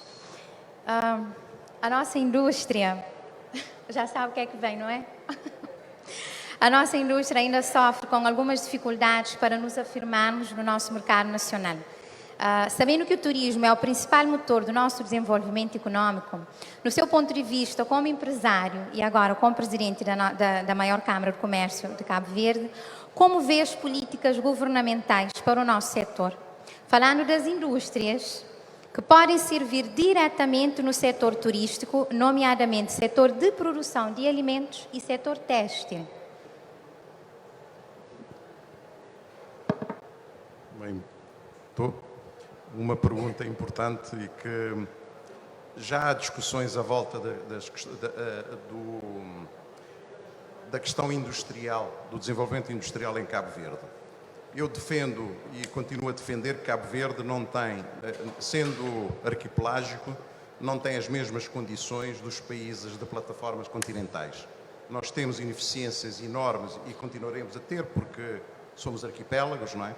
A nossa indústria, já sabe o que é que vem, não é? A nossa indústria ainda sofre com algumas dificuldades para nos afirmarmos no nosso mercado nacional. Sabendo que o turismo é o principal motor do nosso desenvolvimento econômico, no seu ponto de vista como empresário e agora como presidente da maior Câmara de Comércio de Cabo Verde, como vê as políticas governamentais para o nosso setor? Falando das indústrias que podem servir diretamente no setor turístico, nomeadamente setor de produção de alimentos e setor têxtil. Bem, uma pergunta importante e que já há discussões à volta da questão industrial, do desenvolvimento industrial em Cabo Verde. Eu defendo e continuo a defender que Cabo Verde não tem, sendo arquipelágico, não tem as mesmas condições dos países de plataformas continentais. Nós temos ineficiências enormes e continuaremos a ter porque somos arquipélagos, não é?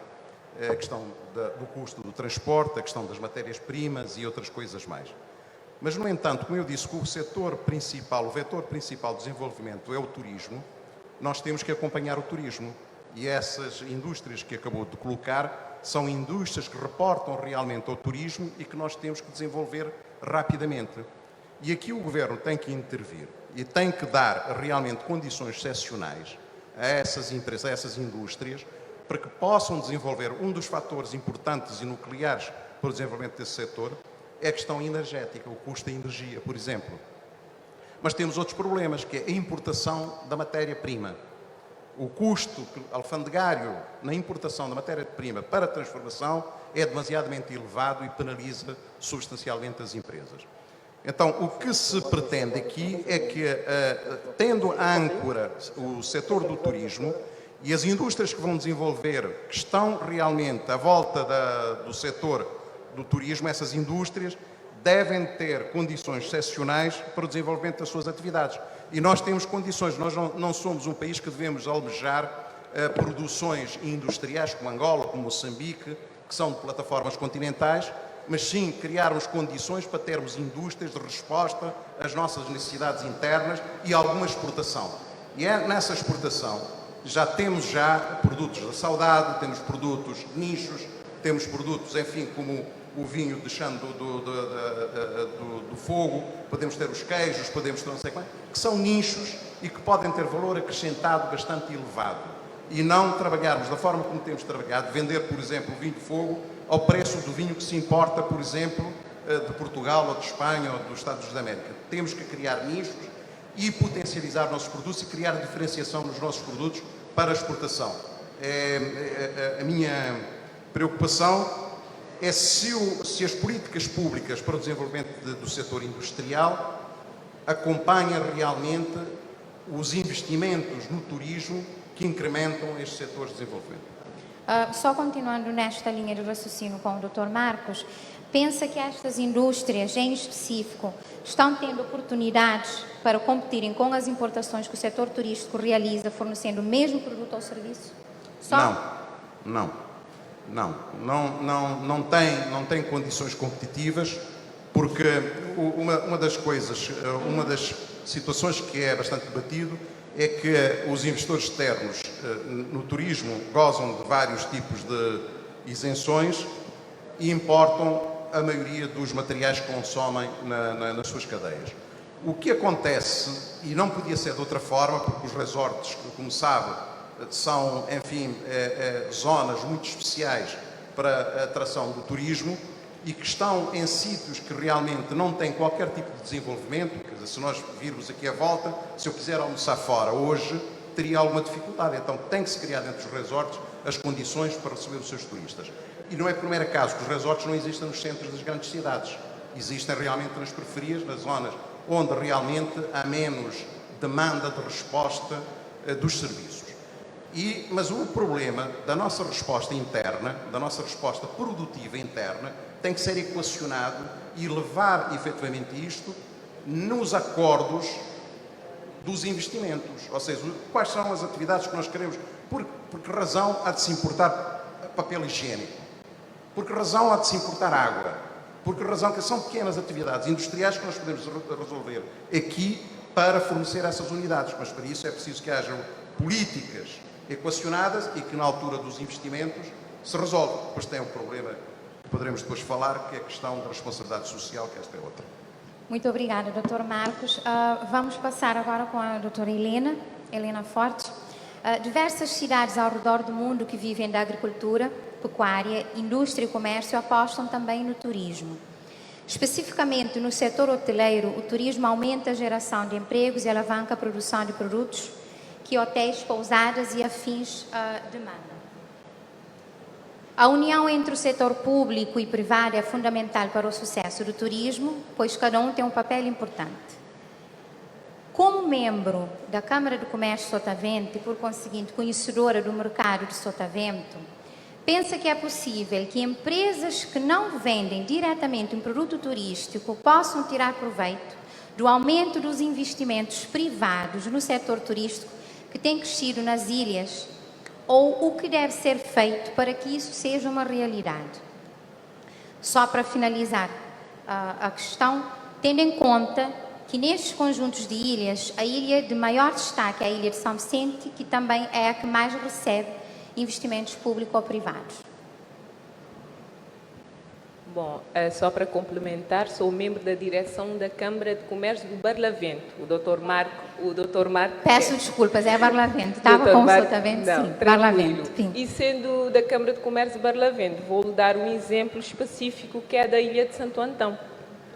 A questão do custo do transporte, a questão das matérias-primas e outras coisas mais. Mas, no entanto, como eu disse, que o setor principal, o vetor principal de desenvolvimento é o turismo, nós temos que acompanhar o turismo. E essas indústrias que acabou de colocar são indústrias que reportam realmente ao turismo e que nós temos que desenvolver rapidamente. E aqui o Governo tem que intervir e tem que dar realmente condições excepcionais a essas empresas, a essas indústrias, para que possam desenvolver. Um dos fatores importantes e nucleares para o desenvolvimento desse setor é a questão energética, o custo da energia, por exemplo. Mas temos outros problemas, que é a importação da matéria-prima. O custo alfandegário na importação da matéria-prima para a transformação é demasiadamente elevado e penaliza substancialmente as empresas. Então, o que se pretende aqui é que, tendo a âncora o setor do turismo e as indústrias que vão desenvolver, que estão realmente à volta do setor do turismo, essas indústrias devem ter condições excepcionais para o desenvolvimento das suas atividades. E nós temos condições, nós não somos um país que devemos almejar produções industriais como Angola, como Moçambique, que são de plataformas continentais, mas sim criarmos condições para termos indústrias de resposta às nossas necessidades internas e alguma exportação. E é nessa exportação, temos produtos da saudade, temos produtos de nichos, temos produtos, enfim, como o vinho deixando do fogo, podemos ter os queijos, podemos ter não sei quanto, que são nichos e que podem ter valor acrescentado bastante elevado. E não trabalharmos da forma como temos trabalhado, vender, por exemplo, o vinho de fogo ao preço do vinho que se importa, por exemplo, de Portugal ou de Espanha ou dos Estados Unidos da América. Temos que criar nichos e potencializar nossos produtos e criar diferenciação nos nossos produtos para a exportação. A minha preocupação é se as políticas públicas para o desenvolvimento do setor industrial acompanham realmente os investimentos no turismo que incrementam estes setores de desenvolvimento. Só continuando nesta linha de raciocínio com o Dr. Marcos, pensa que estas indústrias, em específico, estão tendo oportunidades para competirem com as importações que o setor turístico realiza, fornecendo o mesmo produto ou serviço? Não tem condições competitivas, porque uma das situações que é bastante debatido é que os investidores externos no turismo gozam de vários tipos de isenções e importam a maioria dos materiais que consomem nas suas cadeias. O que acontece, e não podia ser de outra forma, porque os resorts, como sabe, são, enfim, zonas muito especiais para a atração do turismo e que estão em sítios que realmente não têm qualquer tipo de desenvolvimento. Quer dizer, se nós virmos aqui à volta, se eu quiser almoçar fora hoje, teria alguma dificuldade. Então tem que se criar dentro dos resorts as condições para receber os seus turistas. E não é o primeiro caso que os resorts não existem nos centros das grandes cidades. Existem realmente nas periferias, nas zonas onde realmente há menos demanda de resposta dos serviços. Mas o problema da nossa resposta interna, da nossa resposta produtiva interna, tem que ser equacionado e levar efetivamente isto nos acordos dos investimentos. Ou seja, quais são as atividades que nós queremos, por que razão há de se importar papel higiênico? Por que razão há de se importar água? Por que razão que são pequenas atividades industriais que nós podemos resolver aqui para fornecer essas unidades. Mas para isso é preciso que hajam políticas equacionadas e que na altura dos investimentos se resolve. Depois tem um problema que poderemos depois falar, que é a questão da responsabilidade social, que esta é outra. Muito obrigada, Dr. Marcos. Vamos passar agora com a doutora Helena Fortes. Diversas cidades ao redor do mundo que vivem da agricultura, pecuária, indústria e comércio apostam também no turismo. Especificamente no setor hoteleiro, o turismo aumenta a geração de empregos e alavanca a produção de produtos que hotéis, pousadas e afins demandam. A união entre o setor público e privado é fundamental para o sucesso do turismo, pois cada um tem um papel importante. Como membro da Câmara de Comércio de Sotavento e, por conseguinte, conhecedora do mercado de Sotavento, pensa que é possível que empresas que não vendem diretamente um produto turístico possam tirar proveito do aumento dos investimentos privados no setor turístico que tem crescido nas ilhas, ou o que deve ser feito para que isso seja uma realidade? Só para finalizar a questão, tendo em conta que nestes conjuntos de ilhas, a ilha de maior destaque é a ilha de São Vicente, que também é a que mais recebe investimentos públicos ou privados. Bom, só para complementar, sou membro da direção da Câmara de Comércio do Barlavento. O Dr. Marco... Peço desculpas, é Barlavento. Estava com o Sotavento, sim. Barlavento. E sendo da Câmara de Comércio de Barlavento, vou-lhe dar um exemplo específico que é da Ilha de Santo Antão.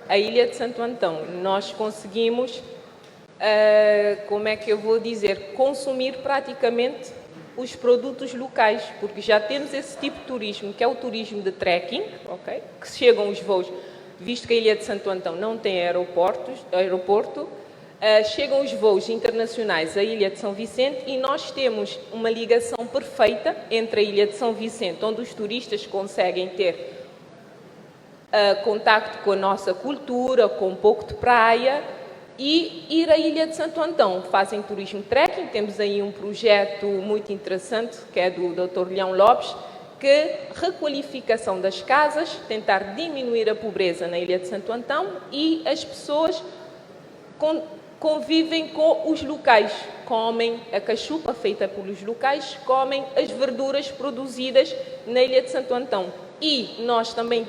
A Ilha de Santo Antão, nós conseguimos, como é que eu vou dizer, consumir praticamente os produtos locais, porque já temos esse tipo de turismo, que é o turismo de trekking, okay? Que chegam os voos, visto que a Ilha de Santo Antão não tem aeroporto, chegam os voos internacionais à Ilha de São Vicente e nós temos uma ligação perfeita entre a Ilha de São Vicente, onde os turistas conseguem ter contacto com a nossa cultura, com um pouco de praia, e ir à Ilha de Santo Antão. Fazem turismo trekking, temos aí um projeto muito interessante, que é do Dr. Leão Lopes, que requalificação das casas, tentar diminuir a pobreza na Ilha de Santo Antão, e as pessoas convivem com os locais, comem a cachupa feita pelos locais, comem as verduras produzidas na Ilha de Santo Antão. E nós também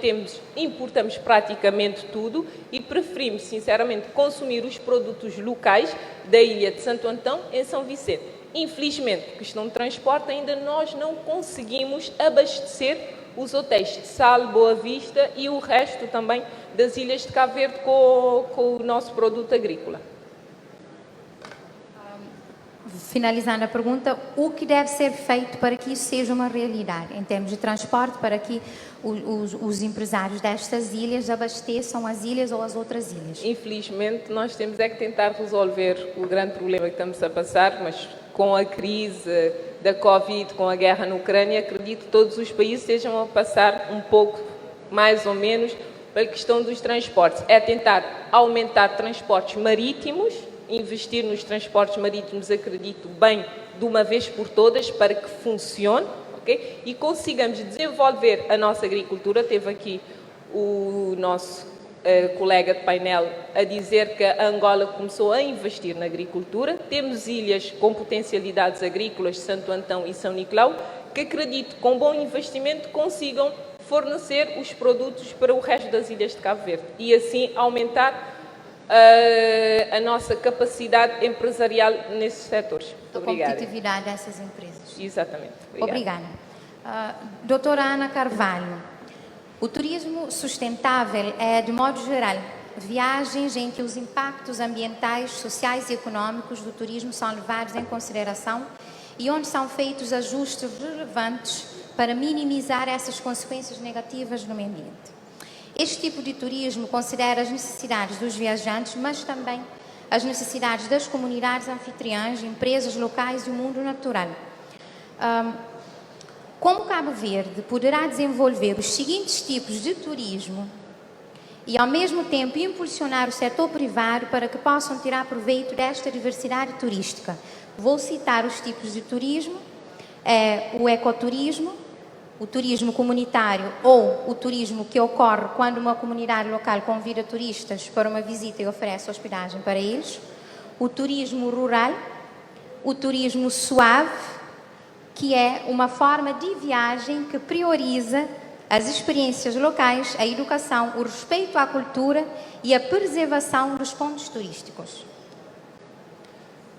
importamos praticamente tudo e preferimos, sinceramente, consumir os produtos locais da Ilha de Santo Antão em São Vicente. Infelizmente, questão de transporte, ainda nós não conseguimos abastecer os hotéis de Sal, Boa Vista e o resto também das ilhas de Cabo Verde com o nosso produto agrícola. Finalizando a pergunta, o que deve ser feito para que isso seja uma realidade, em termos de transporte, para que os empresários destas ilhas abasteçam as ilhas ou as outras ilhas? Infelizmente, nós temos é que tentar resolver o grande problema que estamos a passar, mas com a crise da Covid, com a guerra na Ucrânia, acredito que todos os países estejam a passar um pouco, mais ou menos, para a questão dos transportes. É tentar aumentar transportes marítimos, investir nos transportes marítimos, acredito bem, de uma vez por todas, para que funcione, okay? E consigamos desenvolver a nossa agricultura. Teve aqui o nosso colega de painel a dizer que a Angola começou a investir na agricultura. Temos ilhas com potencialidades agrícolas, Santo Antão e São Nicolau, que acredito que com bom investimento consigam fornecer os produtos para o resto das ilhas de Cabo Verde e assim aumentar a nossa capacidade empresarial nesses setores. A competitividade dessas empresas. Exatamente. Obrigada. Doutora Ana Carvalho, o turismo sustentável é, de modo geral, viagens em que os impactos ambientais, sociais e económicos do turismo são levados em consideração e onde são feitos ajustes relevantes para minimizar essas consequências negativas no meio ambiente. Este tipo de turismo considera as necessidades dos viajantes, mas também as necessidades das comunidades anfitriãs, empresas locais e o mundo natural. Como Cabo Verde poderá desenvolver os seguintes tipos de turismo e, ao mesmo tempo, impulsionar o setor privado para que possam tirar proveito desta diversidade turística? Vou citar os tipos de turismo: o ecoturismo, o turismo comunitário ou o turismo que ocorre quando uma comunidade local convida turistas para uma visita e oferece hospedagem para eles, o turismo rural, o turismo suave, que é uma forma de viagem que prioriza as experiências locais, a educação, o respeito à cultura e a preservação dos pontos turísticos.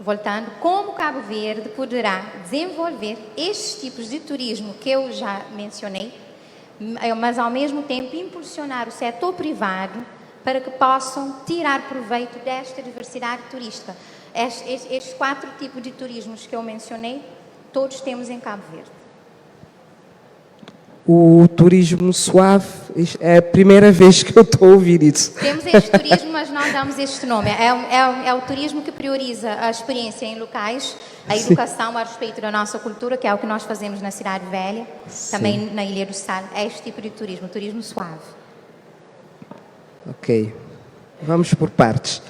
Voltando, como Cabo Verde poderá desenvolver estes tipos de turismo que eu já mencionei, mas ao mesmo tempo impulsionar o setor privado para que possam tirar proveito desta diversidade turística? Estes 4 tipos de turismos que eu mencionei, todos temos em Cabo Verde. O turismo suave, é a primeira vez que eu estou a ouvir isso. Temos este turismo, mas não damos este nome. É o turismo que prioriza a experiência em locais, a educação a respeito da nossa cultura, que é o que nós fazemos na Cidade Velha, também na Ilha do Sal. É este tipo de turismo, turismo suave. Ok, vamos por partes.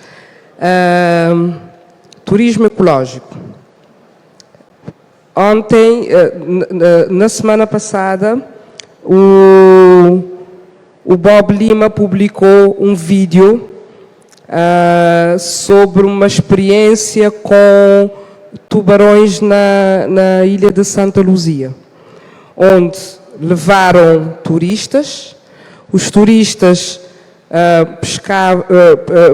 Turismo ecológico. Ontem, na semana passada, o Bob Lima publicou um vídeo sobre uma experiência com tubarões na ilha de Santa Luzia, onde levaram turistas, os turistas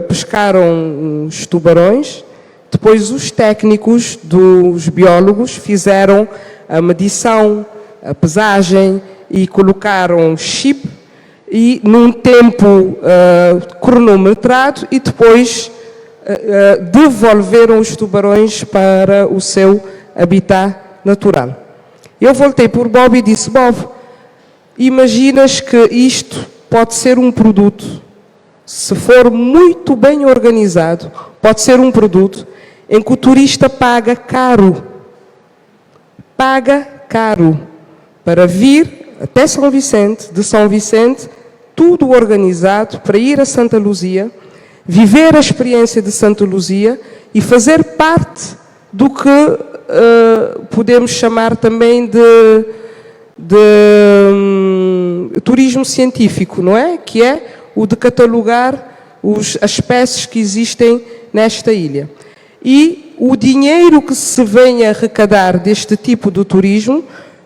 pescaram os tubarões, depois os técnicos dos biólogos fizeram a medição, a pesagem e colocaram chip e num tempo cronometrado e depois devolveram os tubarões para o seu habitat natural. Eu voltei por Bob e disse: Bob, imaginas que isto pode ser um produto, se for muito bem organizado, pode ser um produto em que o turista paga caro para vir até São Vicente, de São Vicente, tudo organizado para ir a Santa Luzia, viver a experiência de Santa Luzia e fazer parte do que podemos chamar também de turismo científico, não é? Que é o de catalogar as espécies que existem nesta ilha. E o dinheiro que se venha arrecadar deste tipo de turismo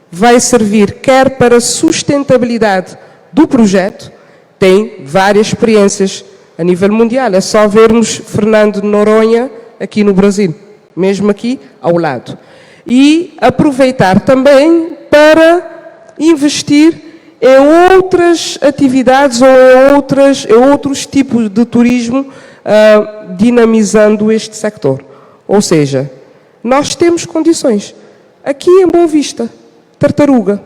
vai servir quer para a sustentabilidade do projeto, tem várias experiências a nível mundial, é só vermos Fernando de Noronha aqui no Brasil, mesmo aqui ao lado. E aproveitar também para investir em outras atividades ou em outros tipos de turismo, dinamizando este sector. Ou seja, nós temos condições. Aqui em Boa Vista, Tartaruga,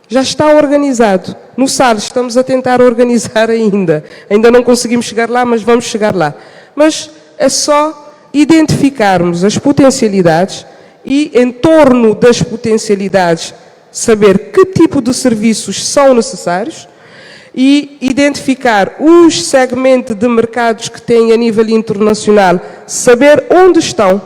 já está organizado. No Salles estamos a tentar organizar ainda. Ainda não conseguimos chegar lá, mas vamos chegar lá. Mas é só identificarmos as potencialidades e, em torno das potencialidades, saber que tipo de serviços são necessários e identificar os segmentos de mercados que têm a nível internacional, saber onde estão,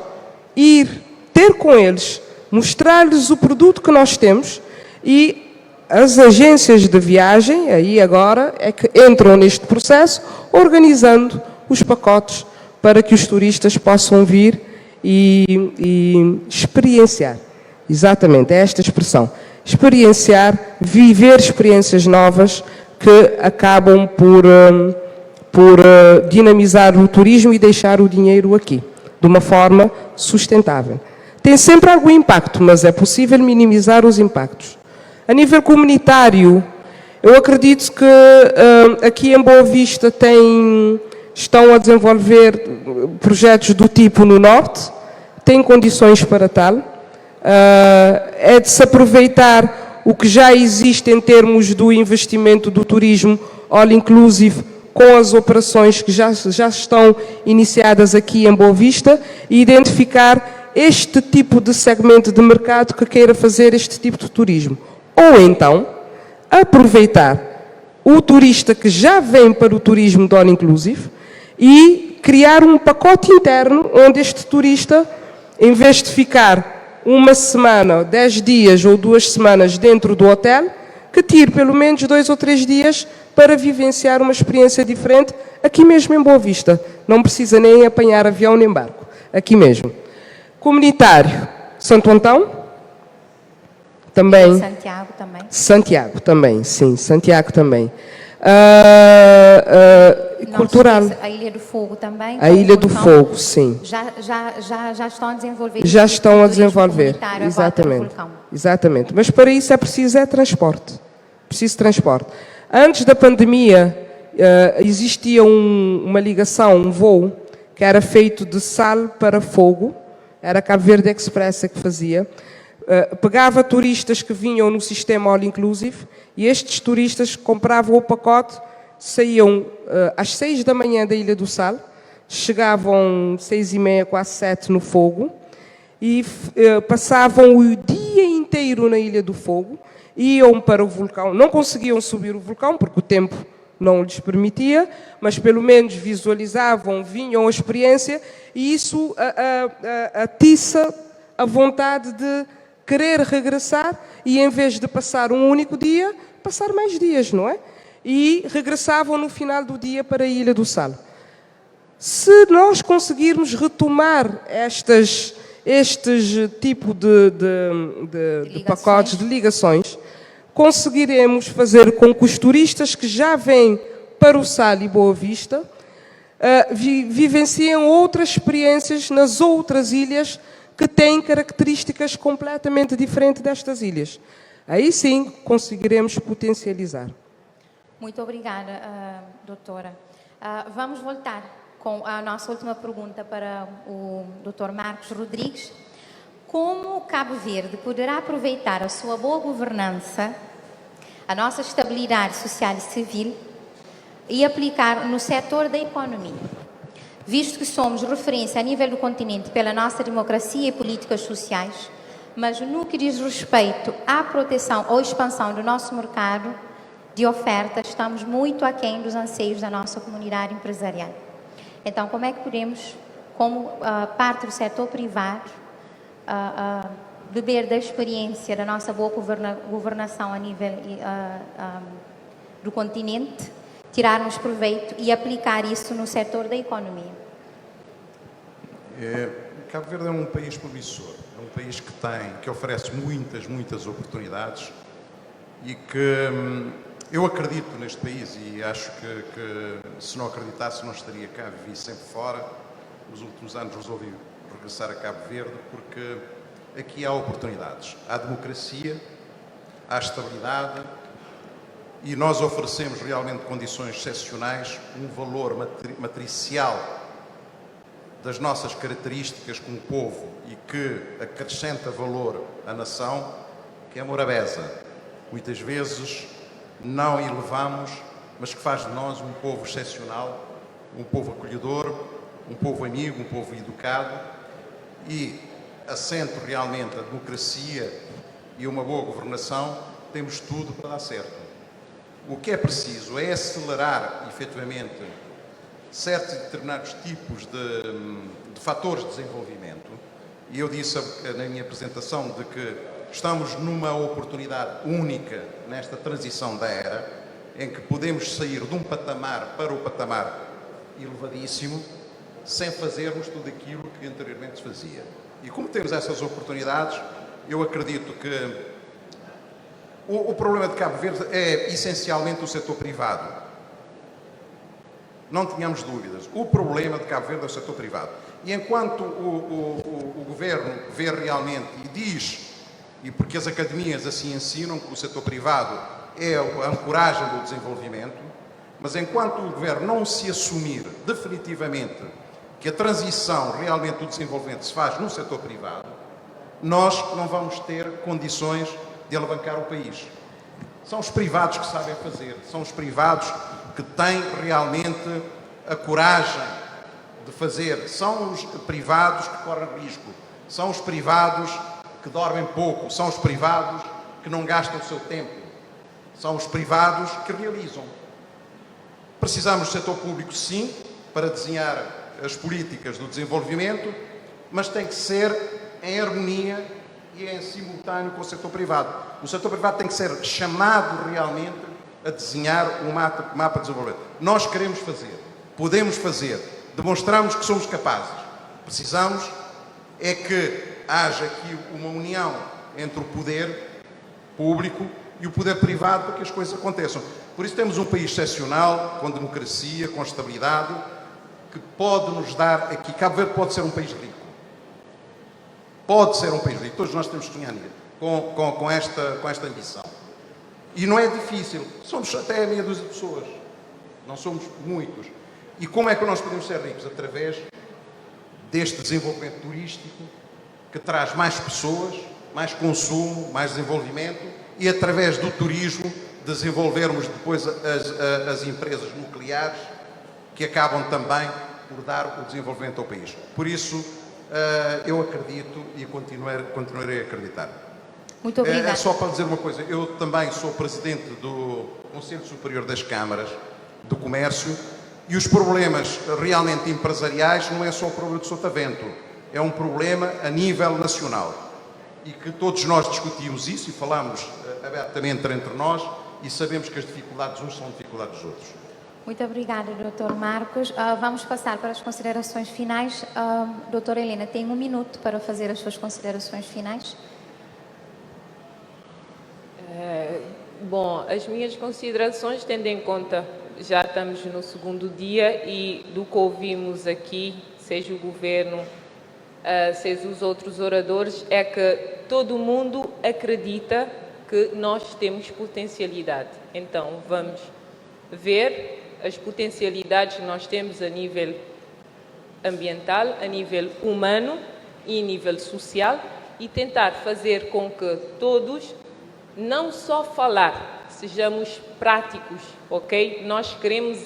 ir ter com eles, mostrar-lhes o produto que nós temos e as agências de viagem, aí agora, é que entram neste processo, organizando os pacotes para que os turistas possam vir e experienciar. Exatamente, é esta expressão. Experienciar, viver experiências novas que acabam por dinamizar o turismo e deixar o dinheiro aqui, de uma forma sustentável. Tem sempre algum impacto, mas é possível minimizar os impactos. A nível comunitário, eu acredito que aqui em Boa Vista estão a desenvolver projetos do tipo no Norte, têm condições para tal. É de se aproveitar o que já existe em termos do investimento do turismo all inclusive com as operações que já estão iniciadas aqui em Boa Vista e identificar este tipo de segmento de mercado que queira fazer este tipo de turismo. Ou então, aproveitar o turista que já vem para o turismo do all inclusive e criar um pacote interno onde este turista, em vez de ficar uma semana, 10 dias ou 2 semanas dentro do hotel, que tire pelo menos 2 ou 3 dias para vivenciar uma experiência diferente aqui mesmo em Boa Vista. Não precisa nem apanhar avião nem barco, aqui mesmo. Comunitário, Santo Antão, também. Santiago também. Santiago também, sim, Santiago também. Cultural. A Ilha do Fogo também. A Ilha do Fogo, sim. Já estão a desenvolver. Já estão a desenvolver, exatamente. Exatamente. Mas para isso é preciso transporte. Preciso transporte. Antes da pandemia, existia uma ligação, um voo, que era feito de Sal para Fogo. Era Cabo Verde Express que fazia. pegava turistas que vinham no sistema All Inclusive e estes turistas compravam o pacote, saíam às 6 da manhã da Ilha do Sal, chegavam 6h30, quase 7 no Fogo e passavam o dia inteiro na Ilha do Fogo, iam para o vulcão, não conseguiam subir o vulcão porque o tempo não lhes permitia, mas pelo menos visualizavam, vinham a experiência e isso atiça a vontade de querer regressar e em vez de passar um único dia, passar mais dias, não é? E regressavam no final do dia para a Ilha do Sal. Se nós conseguirmos retomar estes tipo de pacotes, de ligações, conseguiremos fazer com que os turistas que já vêm para o Sal e Boa Vista vivenciem outras experiências nas outras ilhas que têm características completamente diferentes destas ilhas. Aí sim conseguiremos potencializar. Muito obrigada, doutora. Vamos voltar com a nossa última pergunta para o Dr. Marcos Rodrigues. Como Cabo Verde poderá aproveitar a sua boa governança, a nossa estabilidade social e civil e aplicar no setor da economia? Visto que somos referência a nível do continente pela nossa democracia e políticas sociais, mas no que diz respeito à proteção ou expansão do nosso mercado de oferta, estamos muito aquém dos anseios da nossa comunidade empresarial. Então, como é que podemos, como parte do setor privado, beber da experiência da nossa boa governação a nível do continente, tirarmos proveito e aplicar isso no setor da economia? Cabo Verde é um país promissor, é um país que oferece muitas oportunidades e que eu acredito neste país e acho que se não acreditasse não estaria cá, vivi sempre fora. Nos últimos anos resolvi regressar a Cabo Verde porque aqui há oportunidades, há democracia, há estabilidade e nós oferecemos realmente condições excepcionais, um valor matricial das nossas características como povo e que acrescenta valor à nação, que é a Morabeza. Muitas vezes não elevamos, mas que faz de nós um povo excepcional, um povo acolhedor, um povo amigo, um povo educado e assento realmente a democracia e uma boa governação, temos tudo para dar certo. O que é preciso é acelerar, efetivamente, certos e determinados tipos de fatores de desenvolvimento. E eu disse na minha apresentação de que estamos numa oportunidade única nesta transição da era, em que podemos sair de um patamar para o patamar elevadíssimo, sem fazermos tudo aquilo que anteriormente se fazia. E como temos essas oportunidades, eu acredito que o problema de Cabo Verde é essencialmente o setor privado. Não tenhamos dúvidas. O problema de Cabo Verde é o setor privado. E enquanto o Governo vê realmente e diz, e porque as academias assim ensinam, que o setor privado é a ancoragem do desenvolvimento, mas enquanto o Governo não se assumir definitivamente que a transição realmente do desenvolvimento se faz no setor privado, nós não vamos ter condições de alavancar o país. São os privados que sabem fazer, são os privados que têm realmente a coragem de fazer, são os privados que correm risco, são os privados que dormem pouco, são os privados que não gastam o seu tempo, são os privados que realizam. Precisamos do setor público, sim, para desenhar as políticas do desenvolvimento, mas tem que ser em harmonia e em simultâneo com o setor privado. O setor privado tem que ser chamado realmente a desenhar um mapa de desenvolvimento. Nós queremos fazer, podemos fazer, demonstramos que somos capazes. Precisamos é que haja aqui uma união entre o poder público e o poder privado para que as coisas aconteçam. Por isso temos um país excepcional, com democracia, com estabilidade, que pode nos dar aqui. Cabo Verde pode ser um país rico. Pode ser um país rico. Todos nós temos que sonhar com esta ambição. E não é difícil. Somos até meia dúzia de pessoas. Não somos muitos. E como é que nós podemos ser ricos? Através deste desenvolvimento turístico que traz mais pessoas, mais consumo, mais desenvolvimento e, através do turismo, desenvolvermos depois as empresas nucleares que acabam também por dar o desenvolvimento ao país. Por isso, eu acredito e continuarei a acreditar. Muito obrigada. É só para dizer uma coisa, eu também sou presidente do Conselho Superior das Câmaras do Comércio e os problemas realmente empresariais não é só o problema de Sotavento, é um problema a nível nacional e que todos nós discutimos isso e falamos abertamente entre nós e sabemos que as dificuldades uns são dificuldades dos outros. Muito obrigada, Dr. Marcos. Vamos passar para as considerações finais. Doutora Helena, tem 1 minuto para fazer as suas considerações finais. Bom, as minhas considerações, tendo em conta, já estamos no 2º dia e do que ouvimos aqui, seja o Governo, seja os outros oradores, é que todo mundo acredita que nós temos potencialidade. Então, vamos ver as potencialidades que nós temos a nível ambiental, a nível humano e a nível social e tentar fazer com que todos, não só falar, sejamos práticos, ok? Nós queremos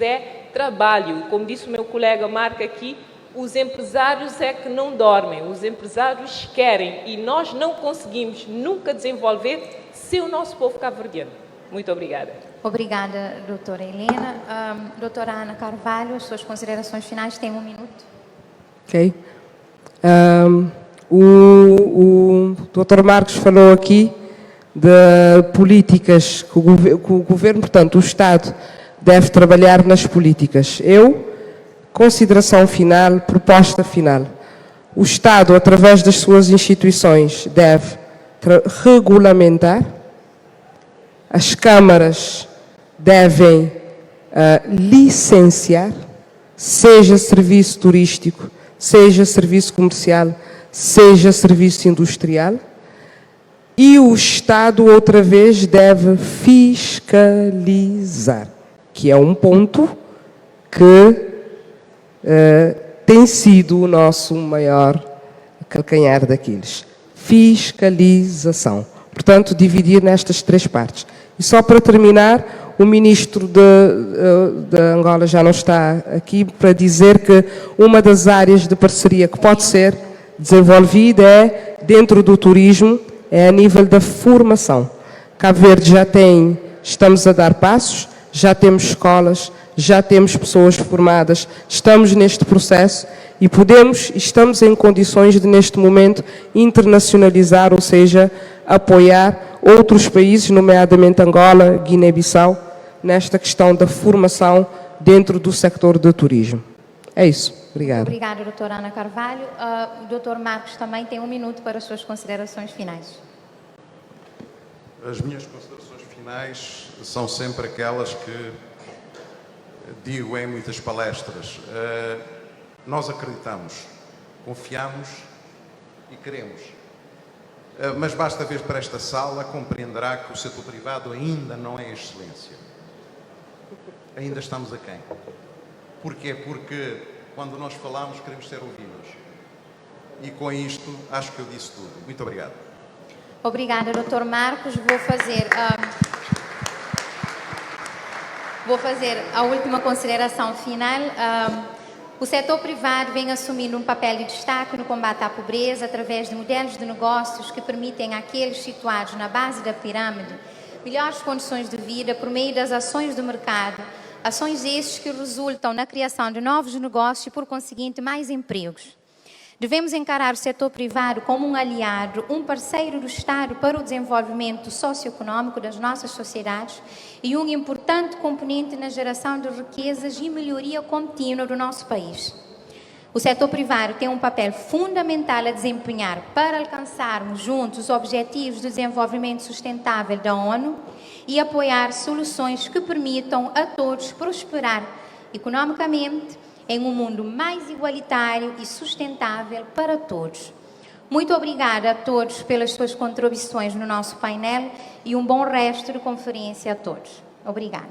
trabalho. Como disse o meu colega Marco aqui, os empresários é que não dormem, os empresários querem e nós não conseguimos nunca desenvolver se o nosso povo cabo-verdiano. Muito obrigada. Obrigada, doutora Helena. Doutora Ana Carvalho, as suas considerações finais, tem 1 minuto. Ok. O Dr. Marcos falou aqui de políticas que o Governo, portanto, o Estado, deve trabalhar nas políticas. Consideração final, proposta final. O Estado, através das suas instituições, deve regulamentar. As câmaras devem licenciar, seja serviço turístico, seja serviço comercial, seja serviço industrial. E o Estado, outra vez, deve fiscalizar, que é um ponto que tem sido o nosso maior calcanhar daqueles. Fiscalização. Portanto, dividir nestas 3 partes. E só para terminar, o ministro de Angola já não está aqui para dizer que uma das áreas de parceria que pode ser desenvolvida dentro do turismo, a nível da formação. Cabo Verde estamos a dar passos, já temos escolas, já temos pessoas formadas, estamos neste processo e estamos em condições de, neste momento, internacionalizar, ou seja, apoiar outros países, nomeadamente Angola, Guiné-Bissau, nesta questão da formação dentro do sector do turismo. É isso. Obrigada. Obrigada, doutora Ana Carvalho. O doutor Marcos também tem 1 minuto para as suas considerações finais. As minhas considerações finais são sempre aquelas que digo em muitas palestras. Nós acreditamos, confiamos e queremos. Mas basta ver para esta sala, compreenderá que o setor privado ainda não é excelência. Ainda estamos aquém. Porquê? Porque quando nós falamos queremos ser ouvidos. E com isto acho que eu disse tudo. Muito obrigado. Obrigada, doutor Marcos. Vou fazer a última consideração final. O setor privado vem assumindo um papel de destaque no combate à pobreza através de modelos de negócios que permitem àqueles situados na base da pirâmide melhores condições de vida por meio das ações do mercado, ações estes que resultam na criação de novos negócios e, por conseguinte, mais empregos. Devemos encarar o setor privado como um aliado, um parceiro do Estado para o desenvolvimento socioeconômico das nossas sociedades e um importante componente na geração de riquezas e melhoria contínua do nosso país. O setor privado tem um papel fundamental a desempenhar para alcançarmos juntos os objetivos do desenvolvimento sustentável da ONU e apoiar soluções que permitam a todos prosperar economicamente em um mundo mais igualitário e sustentável para todos. Muito obrigada a todos pelas suas contribuições no nosso painel e um bom resto de conferência a todos. Obrigada.